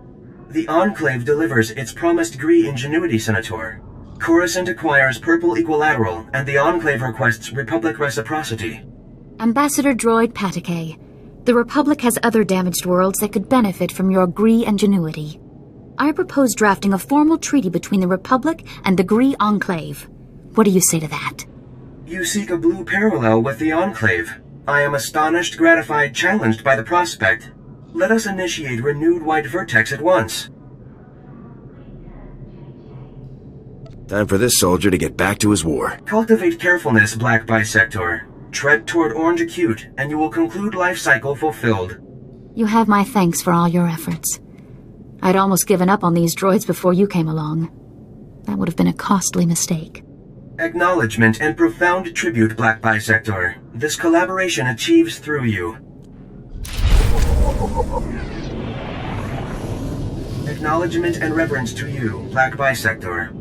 The Enclave delivers its promised Gree ingenuity, Senator. Coruscant acquires Purple Equilateral, and the Enclave requests Republic reciprocity. Ambassador Droid Patakay, the Republic has other damaged worlds that could benefit from your Gree ingenuity. I propose drafting a formal treaty between the Republic and the Gree Enclave. What do you say to that? You seek a blue parallel with the Enclave. I am astonished, gratified, challenged by the prospect. Let us initiate renewed white vertex at once. Time for this soldier to get back to his war. Cultivate carefulness, Black Bisector. Tread toward Orange Acute, and you will conclude life cycle fulfilled. You have my thanks for all your efforts. I'd almost given up on these droids before you came along. That would have been a costly mistake. Acknowledgement and profound tribute, Black Bisector. This collaboration achieves through you. Acknowledgement and reverence to you, Black Bisector.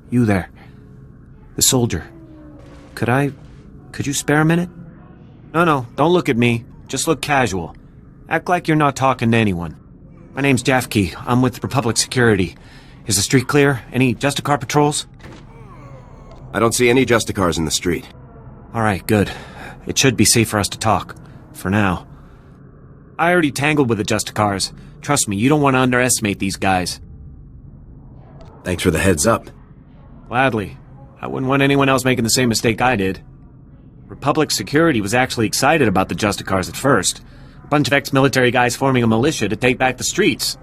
You there. The soldier. Could you spare a minute? No, don't look at me. Just look casual. Act like you're not talking to anyone. My name's Jafke. I'm with Republic Security. Is the street clear? Any Justicar patrols? I don't see any Justicars in the street. Alright, good. It should be safe for us to talk. For now. I already tangled with the Justicars. Trust me, you don't want to underestimate these guys. Thanks for the heads up. Gladly. I wouldn't want anyone else making the same mistake I did. Republic Security was actually excited about the Justicars at first. A bunch of ex-military guys forming a militia to take back the streets.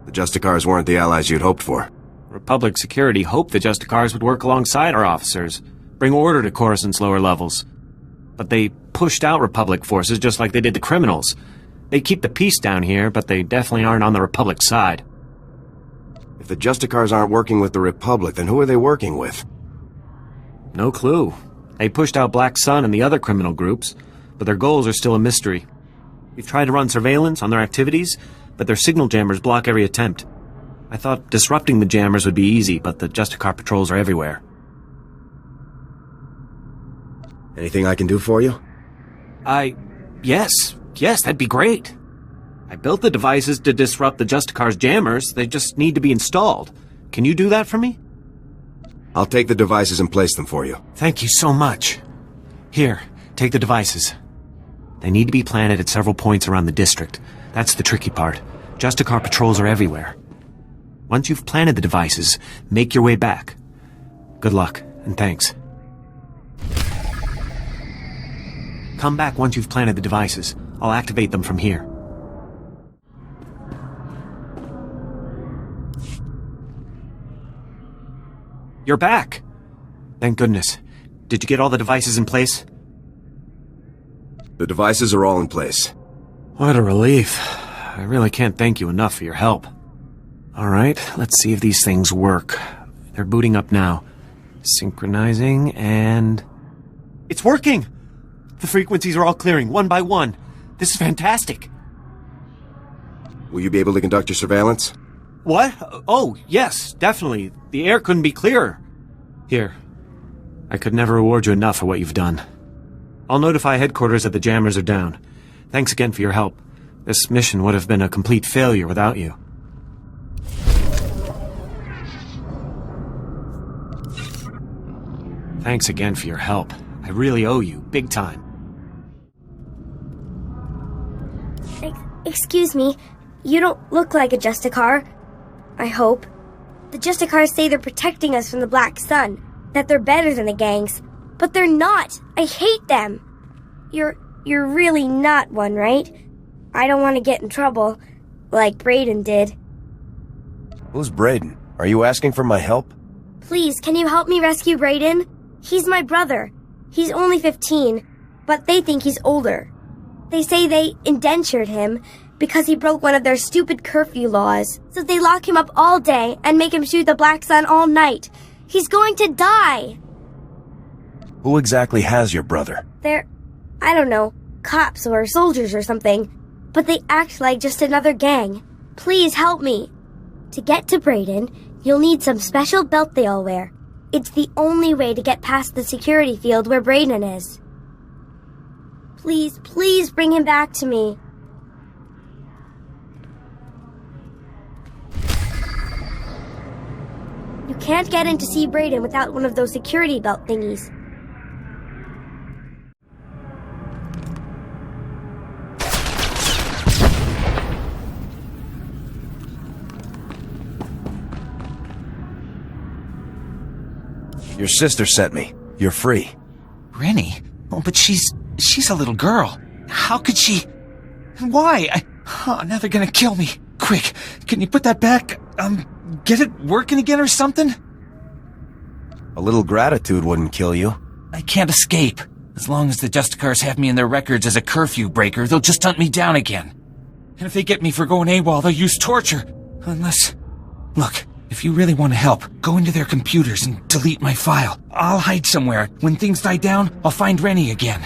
The Justicars weren't the allies you'd hoped for. Republic Security hoped the Justicars would work alongside our officers. bring order to Coruscant's lower levels. But they pushed out Republic forces just like they did the criminals. They keep the peace down here, but they definitely aren't on the Republic side. If the Justicars aren't working with the Republic, then who are they working with? No clue. They pushed out Black Sun and the other criminal groups, but their goals are still a mystery. We've tried to run surveillance on their activities, but their signal jammers block every attempt. I thought disrupting the jammers would be easy, but the Justicar patrols are everywhere. Anything I can do for you? Yes, that'd be great. I built the devices to disrupt the Justicar's jammers. They just need to be installed. Can you do that for me? I'll take the devices and place them for you. Thank you so much. Here, take the devices. They need to be planted at several points around the district. That's the tricky part. Justicar patrols are everywhere. Once you've planted the devices, make your way back. Good luck, and thanks. Come back once you've planted the devices. I'll activate them from here. You're back! Thank goodness. Did you get all the devices in place? The devices are all in place. What a relief. I really can't thank you enough for your help. Alright, let's see if these things work. They're booting up now. Synchronizing, and... It's working! The frequencies are all clearing, one by one. This is fantastic. Will you be able to conduct your surveillance? What? Oh, yes, definitely. The air couldn't be clearer. Here. I could never reward you enough for what you've done. I'll notify headquarters that the jammers are down. Thanks again for your help. This mission would have been a complete failure without you. Thanks again for your help. I really owe you, big time. Excuse me, you don't look like a Justicar. I hope. The Justicars say they're protecting us from the Black Sun, that they're better than the gangs, but they're not. I hate them. You're really not one, right? I don't want to get in trouble, like Brayden did. Who's Brayden? Are you asking for my help? Please, can you help me rescue Brayden? He's my brother. He's only 15, but they think he's older. They say they indentured him because he broke one of their stupid curfew laws. So they lock him up all day and make him shoot the Black Sun all night. He's going to die! Who exactly has your brother? They're, I don't know, cops or soldiers or something. But they act like just another gang. Please help me. To get to Brayden, you'll need some special belt they all wear. It's the only way to get past the security field where Brayden is. Please, please bring him back to me. You can't get in to see Brayden without one of those security belt thingies. Your sister sent me. You're free. Rennie? Oh, but she's a little girl. How could she... Why? Now they're gonna kill me. Quick, can you put that back? Get it working again or something? A little gratitude wouldn't kill you. I can't escape. As long as the Justicars have me in their records as a curfew breaker, they'll just hunt me down again. And if they get me for going AWOL, they'll use torture. Unless... Look, if you really want to help, go into their computers and delete my file. I'll hide somewhere. When things die down, I'll find Rennie again.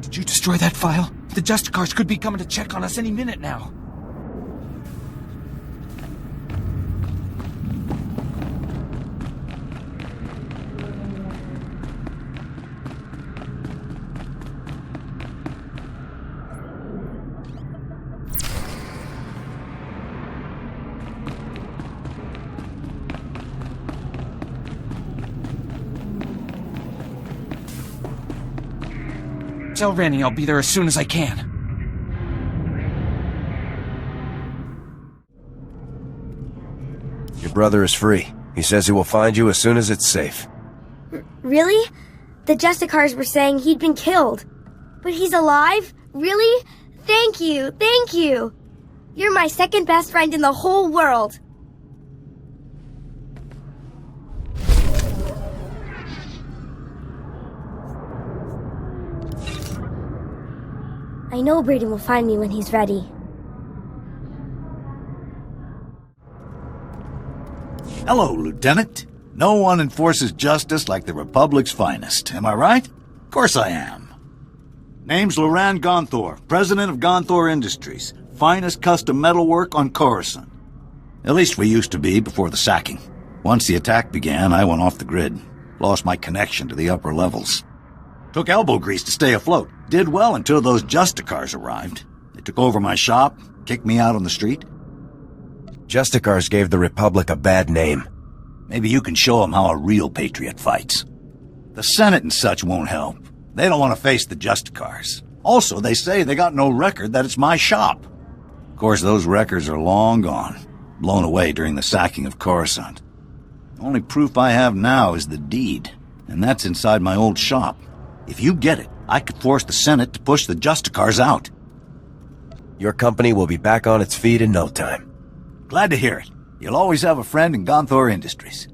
Did you destroy that file? The Justicars could be coming to check on us any minute now. Tell Rennie I'll be there as soon as I can. Your brother is free. He says he will find you as soon as it's safe. Really? The Justicars were saying he'd been killed. But he's alive? Really? Thank you, thank you. You're my second best friend in the whole world. I know Brayden will find me when he's ready. Hello, Lieutenant. No one enforces justice like the Republic's finest. Am I right? Of course I am. Name's Loran Gonthor, president of Gonthor Industries. Finest custom metalwork on Coruscant. At least we used to be before the sacking. Once the attack began, I went off the grid. Lost my connection to the upper levels. Took elbow grease to stay afloat. Did well until those Justicars arrived. They took over my shop, kicked me out on the street. Justicars gave the Republic a bad name. Maybe you can show them how a real patriot fights. The Senate and such won't help. They don't want to face the Justicars. Also, they say they got no record that it's my shop. Of course, those records are long gone. Blown away during the sacking of Coruscant. The only proof I have now is the deed, and that's inside my old shop. If you get it, I could force the Senate to push the Justicars out. Your company will be back on its feet in no time. Glad to hear it. You'll always have a friend in Gonthor Industries.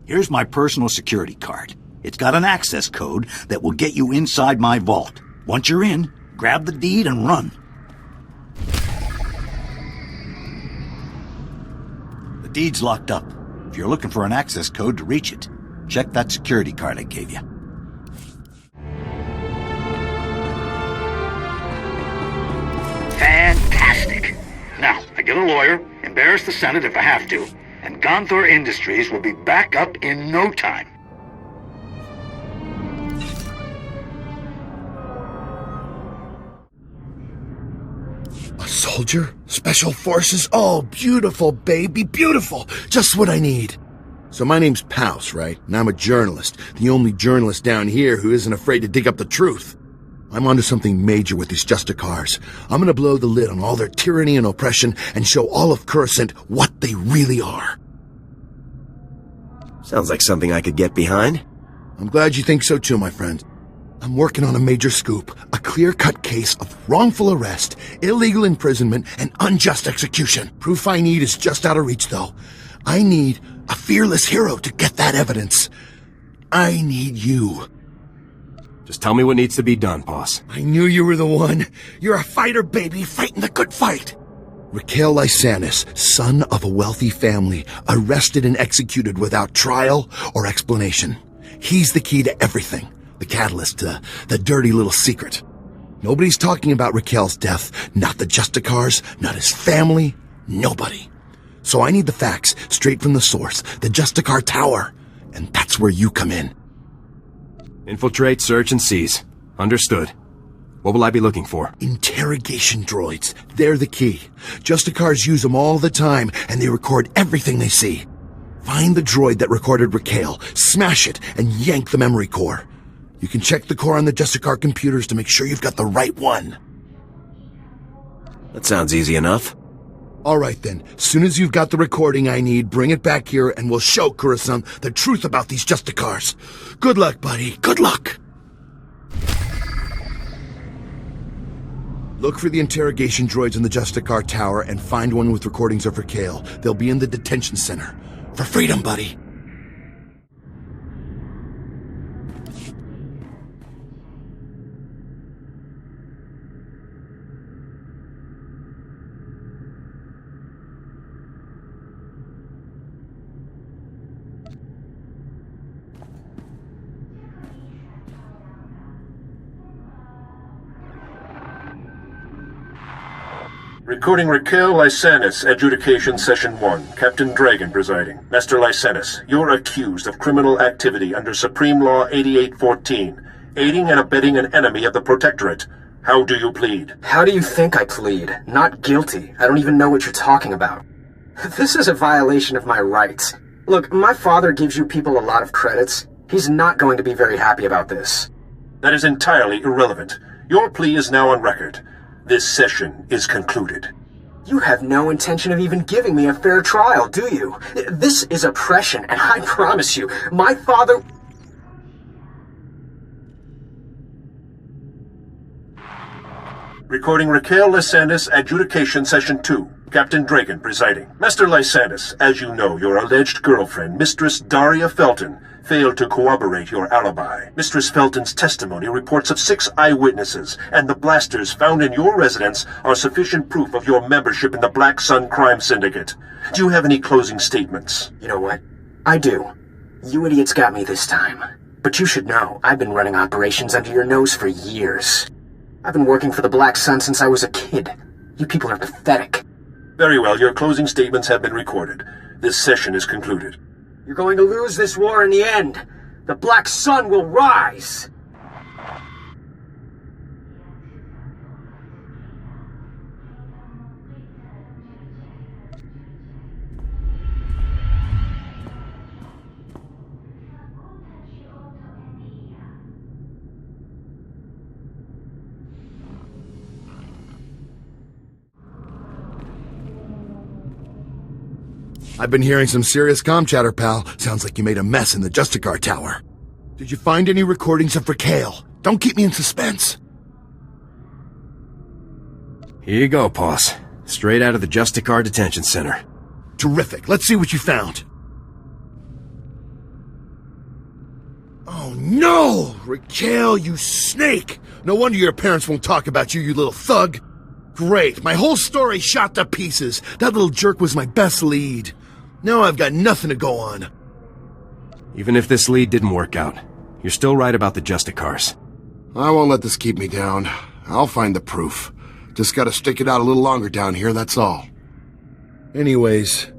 Here's my personal security card. It's got an access code that will get you inside my vault. Once you're in, grab the deed and run. The deed's locked up. If you're looking for an access code to reach it, check that security card I gave you. Fantastic. Now, I get a lawyer, embarrass the Senate if I have to, and Gonthor Industries will be back up in no time. A soldier? Special forces? Oh, beautiful, baby, beautiful. Just what I need. So my name's Pouse, right? And I'm a journalist. The only journalist down here who isn't afraid to dig up the truth. I'm onto something major with these Justicars. I'm gonna blow the lid on all their tyranny and oppression and show all of Coruscant what they really are. Sounds like something I could get behind. I'm glad you think so too, my friend. I'm working on a major scoop, a clear-cut case of wrongful arrest, illegal imprisonment, and unjust execution. Proof I need is just out of reach, though. I need a fearless hero to get that evidence. I need you. Just tell me what needs to be done, boss. I knew you were the one. You're a fighter, baby, fighting the good fight. Raquel Lysanis, son of a wealthy family, arrested and executed without trial or explanation. He's the key to everything. The catalyst to the dirty little secret. Nobody's talking about Raquel's death. Not the Justicars, not his family, nobody. So I need the facts straight from the source, the Justicar Tower. And that's where you come in. Infiltrate, search, and seize. Understood. What will I be looking for? Interrogation droids. They're the key. Justicars use them all the time, and they record everything they see. Find the droid that recorded Raquel, smash it, and yank the memory core. You can check the core on the Justicar computers to make sure you've got the right one. That sounds easy enough. All right, then. Soon as you've got the recording I need, bring it back here, and we'll show Coruscant the truth about these Justicars. Good luck, buddy. Good luck. Look for the interrogation droids in the Justicar Tower and find one with recordings of Raquel. They'll be in the detention center. For freedom, buddy. Recording Raquel Lysanis, Adjudication Session 1. Captain Dragon presiding. Master Lysanis, you're accused of criminal activity under Supreme Law 8814, aiding and abetting an enemy of the Protectorate. How do you plead? How do you think I plead? Not guilty. I don't even know what you're talking about. This is a violation of my rights. Look, my father gives you people a lot of credits. He's not going to be very happy about this. That is entirely irrelevant. Your plea is now on record. This session is concluded. You have no intention of even giving me a fair trial, do you? This is oppression, and I promise you, my father... Recording Raquel Lysanis, Adjudication Session 2. Captain Draken presiding. Master Lysanis, as you know, your alleged girlfriend, Mistress Daria Felton, failed to corroborate your alibi. Mistress Felton's testimony reports of 6 eyewitnesses, and the blasters found in your residence are sufficient proof of your membership in the Black Sun crime syndicate. Do you have any closing statements? You know what? I do. You idiots got me this time. But you should know, I've been running operations under your nose for years. I've been working for the Black Sun since I was a kid. You people are pathetic. Very well, your closing statements have been recorded. This session is concluded. You're going to lose this war in the end. The Black Sun will rise. I've been hearing some serious comm chatter, pal. Sounds like you made a mess in the Justicar Tower. Did you find any recordings of Raquel? Don't keep me in suspense. Here you go, Boss. Straight out of the Justicar Detention Center. Terrific. Let's see what you found. Oh, no! Raquel, you snake! No wonder your parents won't talk about you, you little thug. Great. My whole story shot to pieces. That little jerk was my best lead. Now I've got nothing to go on. Even if this lead didn't work out, you're still right about the Justicars. I won't let this keep me down. I'll find the proof. Just gotta stick it out a little longer down here, that's all. Anyways,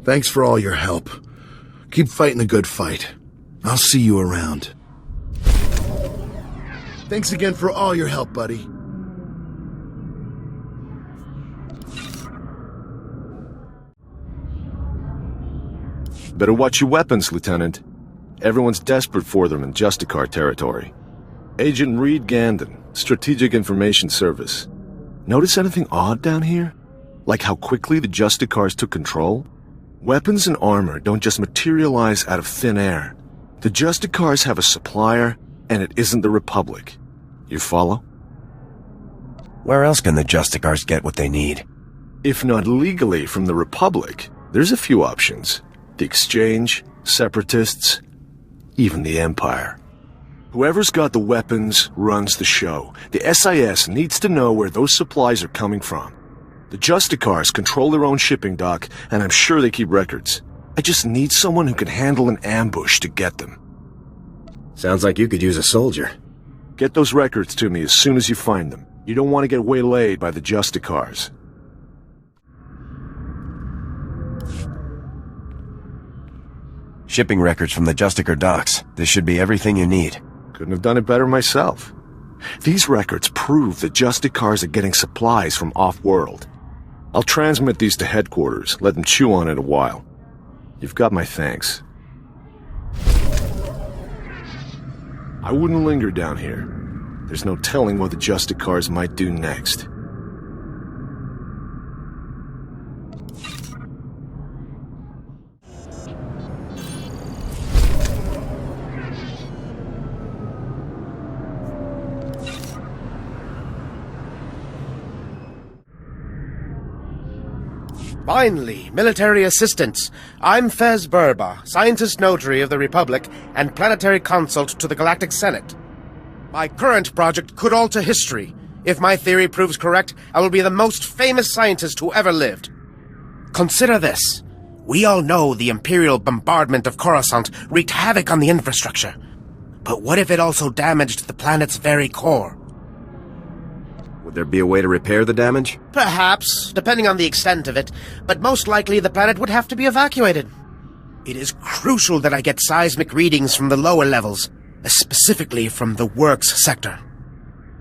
thanks for all your help. Keep fighting the good fight. I'll see you around. Thanks again for all your help, buddy. Better watch your weapons, Lieutenant. Everyone's desperate for them in Justicar territory. Agent Reed Gandon, Strategic Information Service. Notice anything odd down here? Like how quickly the Justicars took control? Weapons and armor don't just materialize out of thin air. The Justicars have a supplier, and it isn't the Republic. You follow? Where else can the Justicars get what they need? If not legally from the Republic, there's a few options. The Exchange, Separatists, even the Empire. Whoever's got the weapons runs the show. The SIS needs to know where those supplies are coming from. The Justicars control their own shipping dock, and I'm sure they keep records. I just need someone who can handle an ambush to get them. Sounds like you could use a soldier. Get those records to me as soon as you find them. You don't want to get waylaid by the Justicars. Shipping records from the Justicar docks. This should be everything you need. Couldn't have done it better myself. These records prove that Justicars are getting supplies from off-world. I'll transmit these to headquarters, let them chew on it a while. You've got my thanks. I wouldn't linger down here. There's no telling what the Justicars might do next. Finally, military assistance. I'm Fez Burba, Scientist Notary of the Republic and Planetary Consult to the Galactic Senate. My current project could alter history. If my theory proves correct, I will be the most famous scientist who ever lived. Consider this. We all know the Imperial bombardment of Coruscant wreaked havoc on the infrastructure. But what if it also damaged the planet's very core? Would there be a way to repair the damage? Perhaps, depending on the extent of it, but most likely the planet would have to be evacuated. It is crucial that I get seismic readings from the lower levels, specifically from the Works sector.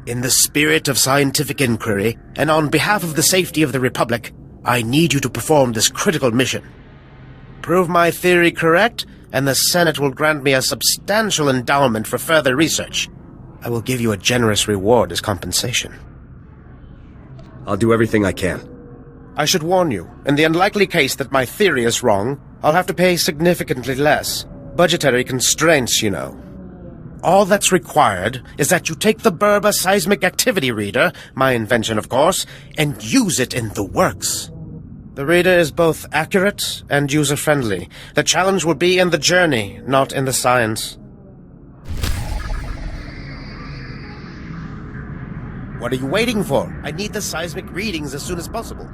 In the spirit of scientific inquiry, and on behalf of the safety of the Republic, I need you to perform this critical mission. Prove my theory correct, and the Senate will grant me a substantial endowment for further research. I will give you a generous reward as compensation. I'll do everything I can. I should warn you, in the unlikely case that my theory is wrong, I'll have to pay significantly less. Budgetary constraints, you know. All that's required is that you take the Burba Seismic Activity Reader, my invention of course, and use it in the Works. The reader is both accurate and user-friendly. The challenge will be in the journey, not in the science. What are you waiting for? I need the seismic readings as soon as possible.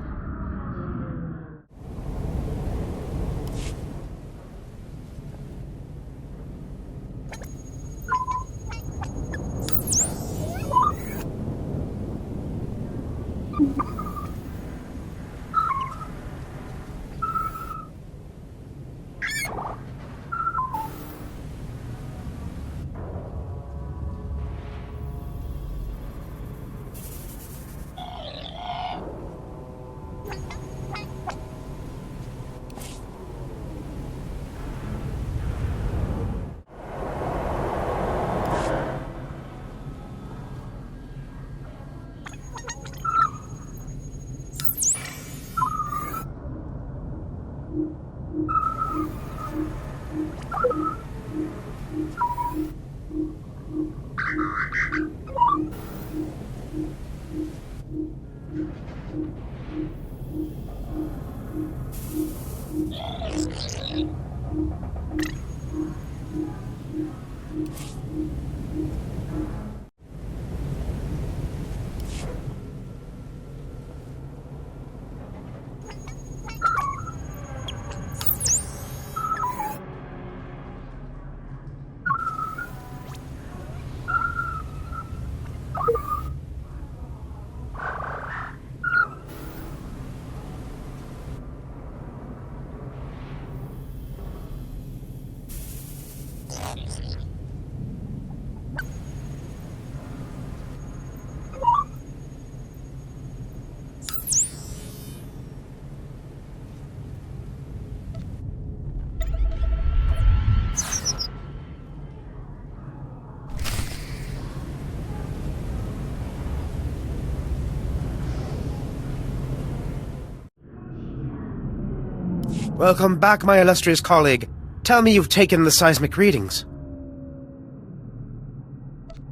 Welcome back, my illustrious colleague. Tell me you've taken the seismic readings.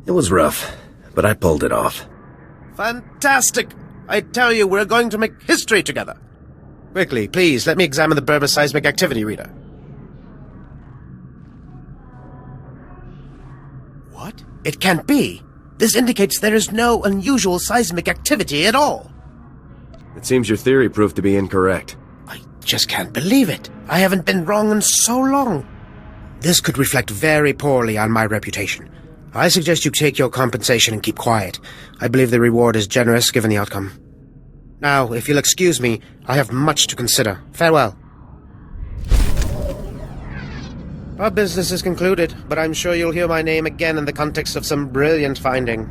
It was rough, but I pulled it off. Fantastic! I tell you, we're going to make history together. Quickly, please, let me examine the Berber seismic activity reader. What? It can't be. This indicates there is no unusual seismic activity at all. It seems your theory proved to be incorrect. Just can't believe it. I haven't been wrong in so long. This could reflect very poorly on my reputation. I suggest you take your compensation and keep quiet. I believe the reward is generous given the outcome. Now, if you'll excuse me, I have much to consider. Farewell. Our business is concluded, but I'm sure you'll hear my name again in the context of some brilliant finding.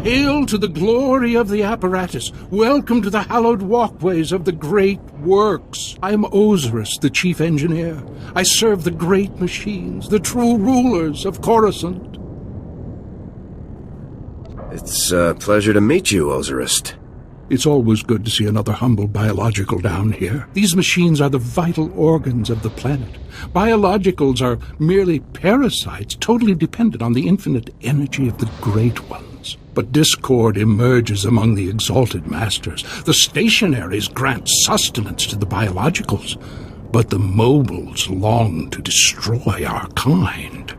Hail to the glory of the apparatus! Welcome to the hallowed walkways of the great works! I am Osiris, the chief engineer. I serve the great machines, the true rulers of Coruscant. It's a pleasure to meet you, Osiris. It's always good to see another humble biological down here. These machines are the vital organs of the planet. Biologicals are merely parasites, totally dependent on the infinite energy of the great ones. But discord emerges among the exalted masters. The stationaries grant sustenance to the biologicals, but the mobiles long to destroy our kind.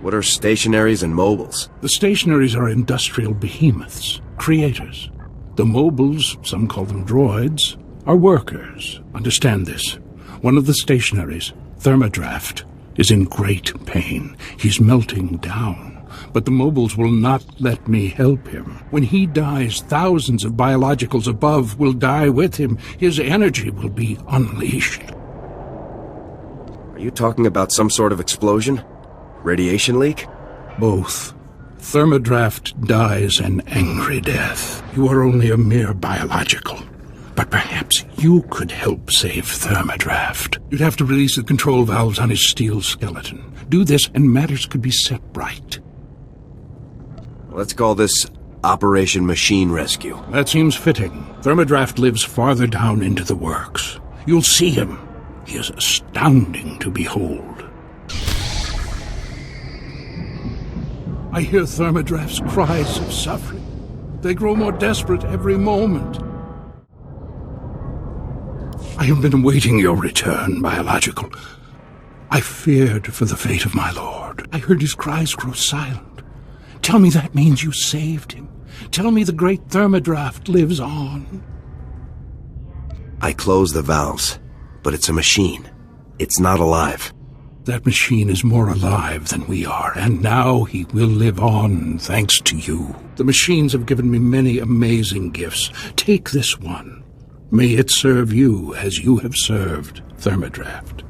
What are stationaries and mobiles? The stationaries are industrial behemoths, creators. The mobiles, some call them droids, are workers. Understand this. One of the stationaries, Thermodraft, is in great pain. He's melting down. But the mobiles will not let me help him. When he dies, thousands of biologicals above will die with him. His energy will be unleashed. Are you talking about some sort of explosion? Radiation leak? Both. Thermodraft dies an angry death. You are only a mere biological. But perhaps you could help save Thermodraft. You'd have to release the control valves on his steel skeleton. Do this, and matters could be set right. Let's call this Operation Machine Rescue. That seems fitting. Thermodraft lives farther down into the works. You'll see him. He is astounding to behold. I hear Thermodraft's cries of suffering. They grow more desperate every moment. I have been awaiting your return, biological. I feared for the fate of my lord. I heard his cries grow silent. Tell me that means you saved him. Tell me the great Thermodraft lives on. I closed the valves, but it's a machine. It's not alive. That machine is more alive than we are, and now he will live on thanks to you. The machines have given me many amazing gifts. Take this one. May it serve you as you have served Thermodraft.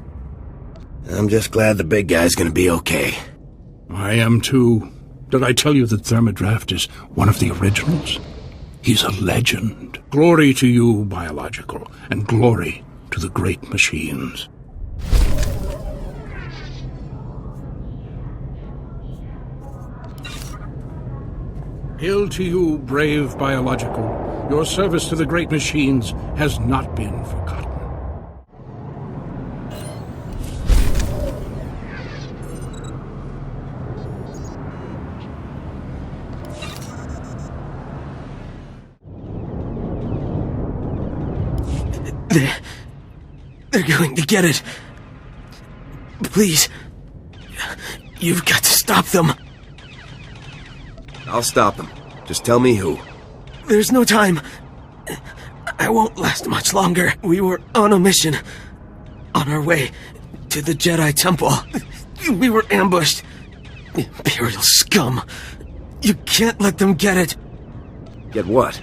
I'm just glad the big guy's gonna be okay. I am too. Did I tell you that Thermodraft is one of the originals? He's a legend. Glory to you, biological, and glory to the great machines. Hail to you, brave biological. Your service to the great machines has not been forgotten. They're going to get it. Please. You've got to stop them. I'll stop them. Just tell me who. There's no time. I won't last much longer. We were on a mission. On our way to the Jedi Temple. We were ambushed. Imperial scum. You can't let them get it. Get what?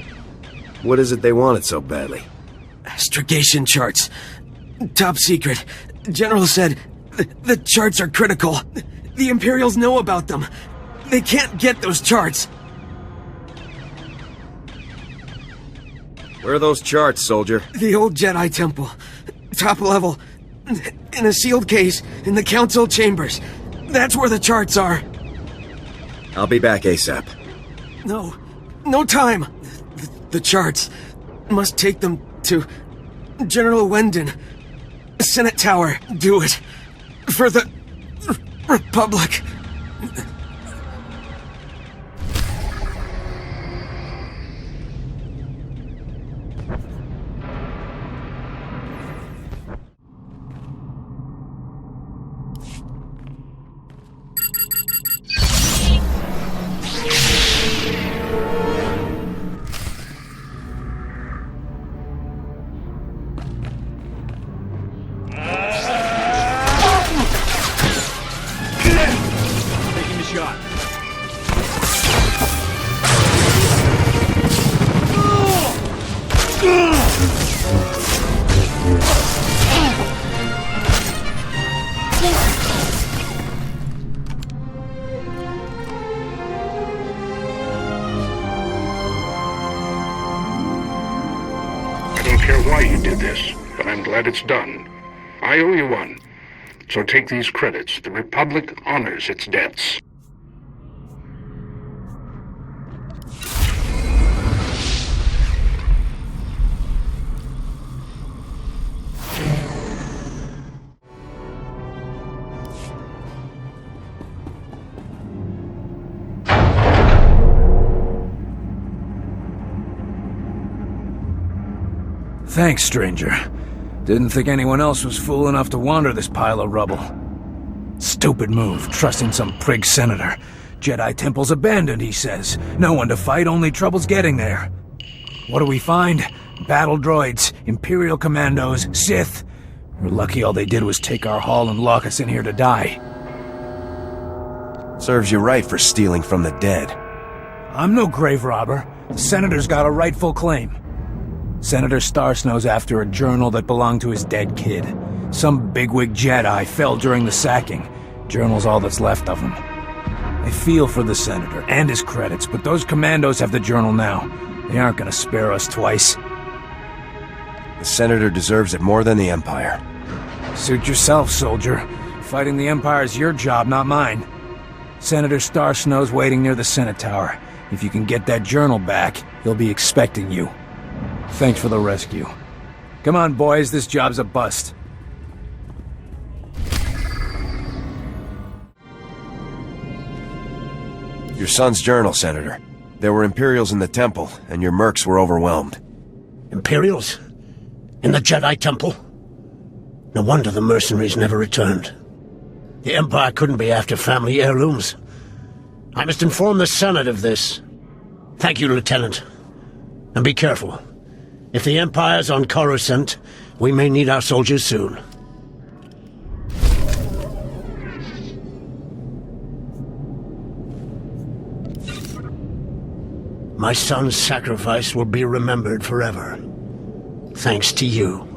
What is it they wanted so badly? Astrogation charts. Top secret. General said the charts are critical. The Imperials know about them. They can't get those charts. Where are those charts, soldier? The old Jedi Temple. Top level. In a sealed case in the council chambers. That's where the charts are. I'll be back ASAP. No time. The charts. Must take them to General Wendon. Senate Tower. Do it. For the Republic. It's done. I owe you one. So take these credits. The Republic honors its debts. Thanks, stranger. Didn't think anyone else was fool enough to wander this pile of rubble. Stupid move, trusting some prig senator. Jedi Temple's abandoned, he says. No one to fight, only trouble's getting there. What do we find? Battle droids, Imperial commandos, Sith. We're lucky all they did was take our haul and lock us in here to die. Serves you right for stealing from the dead. I'm no grave robber. The senator's got a rightful claim. Senator Starsnow's after a journal that belonged to his dead kid. Some bigwig Jedi fell during the sacking. Journal's all that's left of him. I feel for the Senator and his credits, but those commandos have the journal now. They aren't gonna spare us twice. The Senator deserves it more than the Empire. Suit yourself, soldier. Fighting the Empire is your job, not mine. Senator Starsnow's waiting near the Senate Tower. If you can get that journal back, he'll be expecting you. Thanks for the rescue. Come on, boys, this job's a bust. Your son's journal, Senator. There were Imperials in the temple, and your mercs were overwhelmed. Imperials? In the Jedi Temple? No wonder the mercenaries never returned. The Empire couldn't be after family heirlooms. I must inform the Senate of this. Thank you, Lieutenant. And be careful. If the Empire's on Coruscant, we may need our soldiers soon. My son's sacrifice will be remembered forever. Thanks to you.